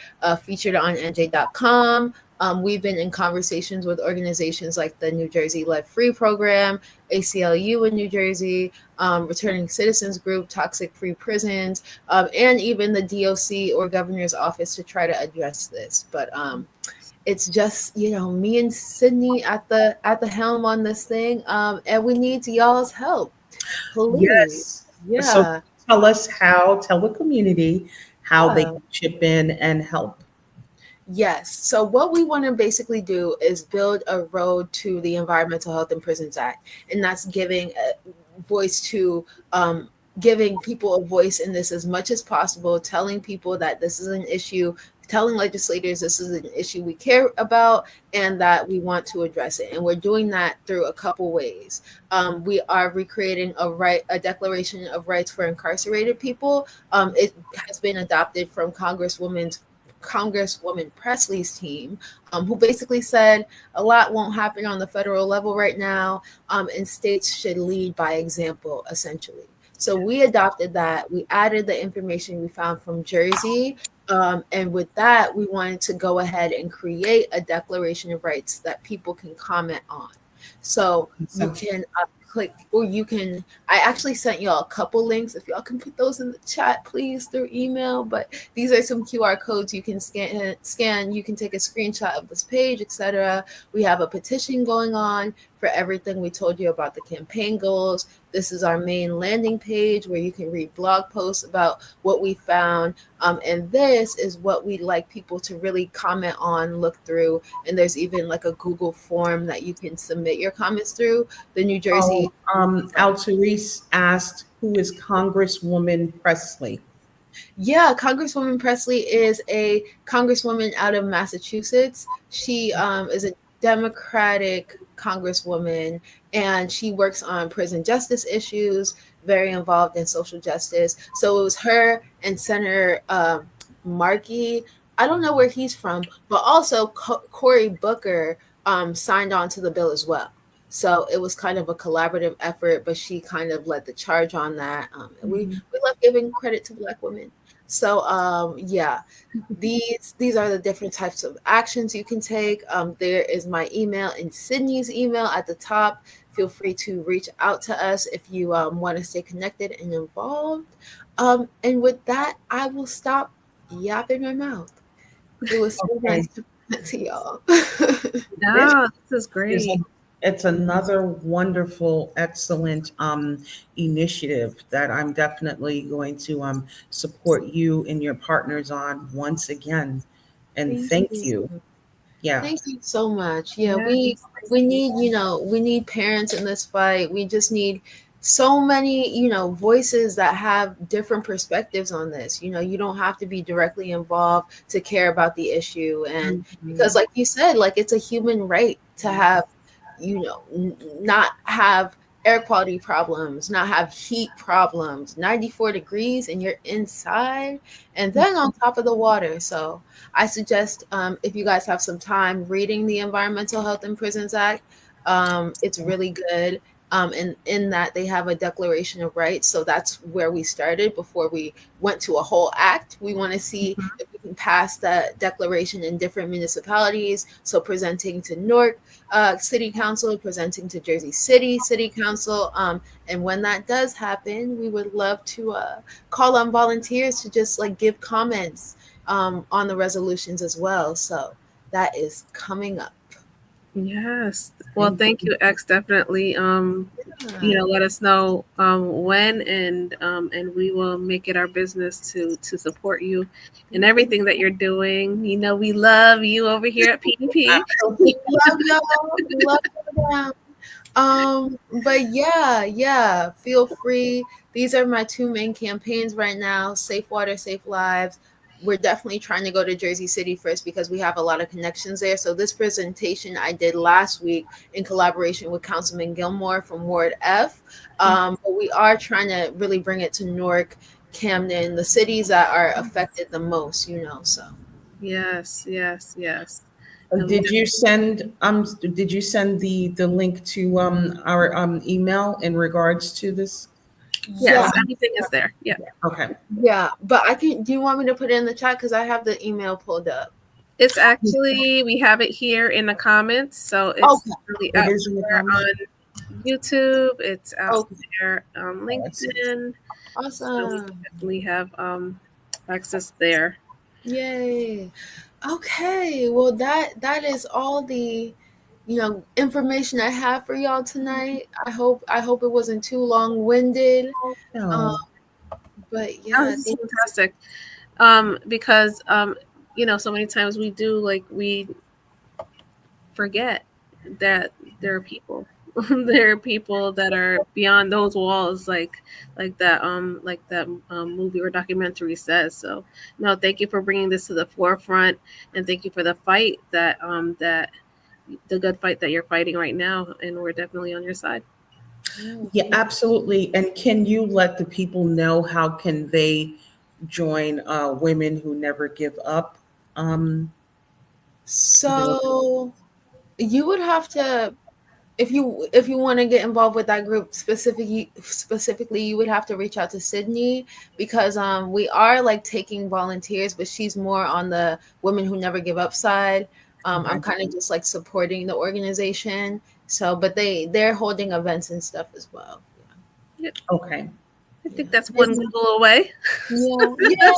featured on NJ.com. We've been in conversations with organizations like the New Jersey Let Free program, ACLU in New Jersey, Returning Citizens Group, Toxic Free Prisons, and even the DOC or Governor's Office to try to address this. But it's just, me and Sydney at the helm on this thing, and we need y'all's help, please. Yes. So Yeah. tell the community how they Yeah. can chip in and help. Yes. So what we want to basically do is build a road to the Environmental Health in Prisons Act, and that's giving a voice to giving people a voice in this as much as possible, telling people that this is an issue, telling legislators this is an issue we care about and that we want to address it. And we're doing that through a couple ways. We are recreating a Declaration of Rights for incarcerated people. It has been adopted from Congresswoman Presley's team, who basically said a lot won't happen on the federal level right now, and states should lead by example, essentially. So we adopted that. We added the information we found from Jersey. And with that, we wanted to go ahead and create a Declaration of Rights that people can comment on. So you can click, or you can, I actually sent y'all a couple links. If y'all can put those in the chat, please, through email. But these are some QR codes you can scan. You can take a screenshot of this page, etc. We have a petition going on for everything we told you about the campaign goals. This is our main landing page where you can read blog posts about what we found. And this is what we'd like people to really comment on, look through. And there's even like a Google form that you can submit your comments through. The New Jersey. Al-Therese asked, who is Congresswoman Presley? Yeah, Congresswoman Presley is a congresswoman out of Massachusetts. She is a Democratic congresswoman, and she works on prison justice issues, very involved in social justice. So it was her and Senator Markey. I don't know where he's from, but also Cory Booker signed on to the bill as well. So it was kind of a collaborative effort, but she kind of led the charge on that. And we love giving credit to Black women. So yeah, these are the different types of actions you can take. There is my email and Sydney's email at the top. Feel free to reach out to us if you want to stay connected and involved. And with that, I will stop yapping my mouth. It was so nice to talk to y'all. No, this is great. It's another wonderful, excellent initiative that I'm definitely going to support you and your partners on once again. And thank you. Yeah. Thank you so much. Yeah, we need, we need parents in this fight. We just need so many, voices that have different perspectives on this. You don't have to be directly involved to care about the issue. And because like you said, like it's a human right to have, not have air quality problems, not have heat problems, 94 degrees and you're inside and then on top of the water. So I suggest if you guys have some time reading the Environmental Health in Prisons Act, it's really good. And in that they have a Declaration of Rights. So that's where we started before we went to a whole act. We want to see if we can pass that declaration in different municipalities. So presenting to Newark City Council, presenting to Jersey City City Council. And when that does happen, we would love to call on volunteers to just like give comments on the resolutions as well. So that is coming up. Yes. Well, thank you, X. Definitely. Let us know when, and we will make it our business to support you in everything that you're doing. We love you over here at PEP. Love y'all. Love y'all. But yeah, feel free. These are my two main campaigns right now: Safe Water, Safe Lives. we're definitely trying to go to Jersey City first because we have a lot of connections there. So this presentation I did last week in collaboration with Councilman Gilmore from Ward F. But we are trying to really bring it to Newark, Camden, the cities that are affected the most, so. Yes. Did you send the link to our email in regards to this? Yeah, Yes, everything is there. Yeah. Okay. yeah, but do you want me to put it in the chat? Because I have the email pulled up. It's actually, we have it here in the comments. So it's Okay. really It out is in the there comments? on YouTube. It's out Okay. there on LinkedIn. So we Awesome. definitely have access there. Yay. Okay. Well, that is all the information I have for y'all tonight. I hope it wasn't too long-winded. No. But Oh, yeah, this is fantastic. Because so many times we forget that there are people. There are people that are beyond those walls, like that movie or documentary says. So, no, thank you for bringing this to the forefront, and thank you for the fight that the good fight that you're fighting right now, and we're definitely on your side. Yeah, absolutely. And can you let the people know how can they join Women Who Never Give Up? So you would have to, if you want to get involved with that group specifically, you would have to reach out to Sydney because we are like taking volunteers, but she's more on the Women Who Never Give Up side. I'm kind of just like supporting the organization. So, but they're holding events and stuff as well. Okay. I think that's one Google away. Yeah.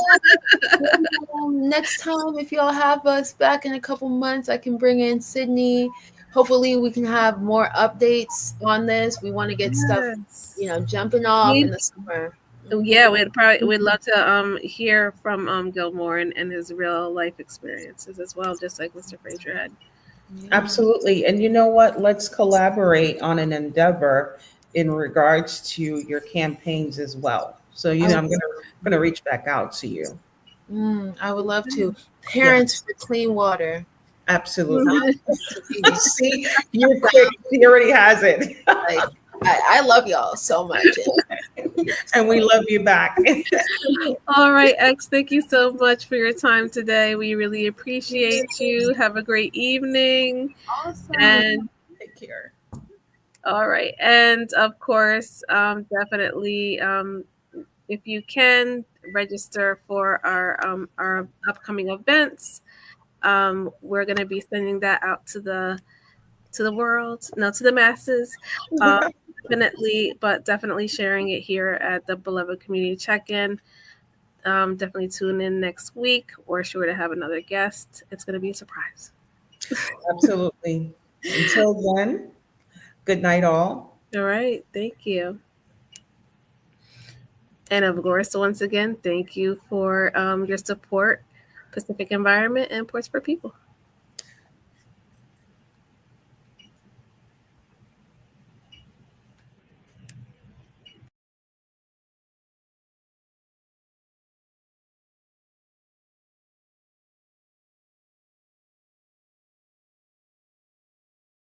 Next time, if y'all have us back in a couple months, I can bring in Sydney. Hopefully, we can have more updates on this. We want to get stuff, jumping off in the summer. Yeah, we'd love to hear from Gilmore and his real life experiences as well, just like Mr. Frazier had. Absolutely. And you know what? Let's collaborate on an endeavor in regards to your campaigns as well. So, I'm gonna reach back out to you. I would love to. Parents for Clean Water. Absolutely. See, you're quick. He already has it. Like, I love y'all so much. And we love you back. All right, X, thank you so much for your time today. We really appreciate you. Have a great evening. Awesome. And take care. All right. And of course, definitely, if you can register for our upcoming events, we're going to be sending that out to the world, no, to the masses. Definitely sharing it here at the Beloved Community Check-in. Definitely tune in next week. We're sure to have another guest. It's going to be a surprise. Absolutely. Until then, good night, all. All right. Thank you. And of course, once again, thank you for your support, Pacific Environment and Ports for People.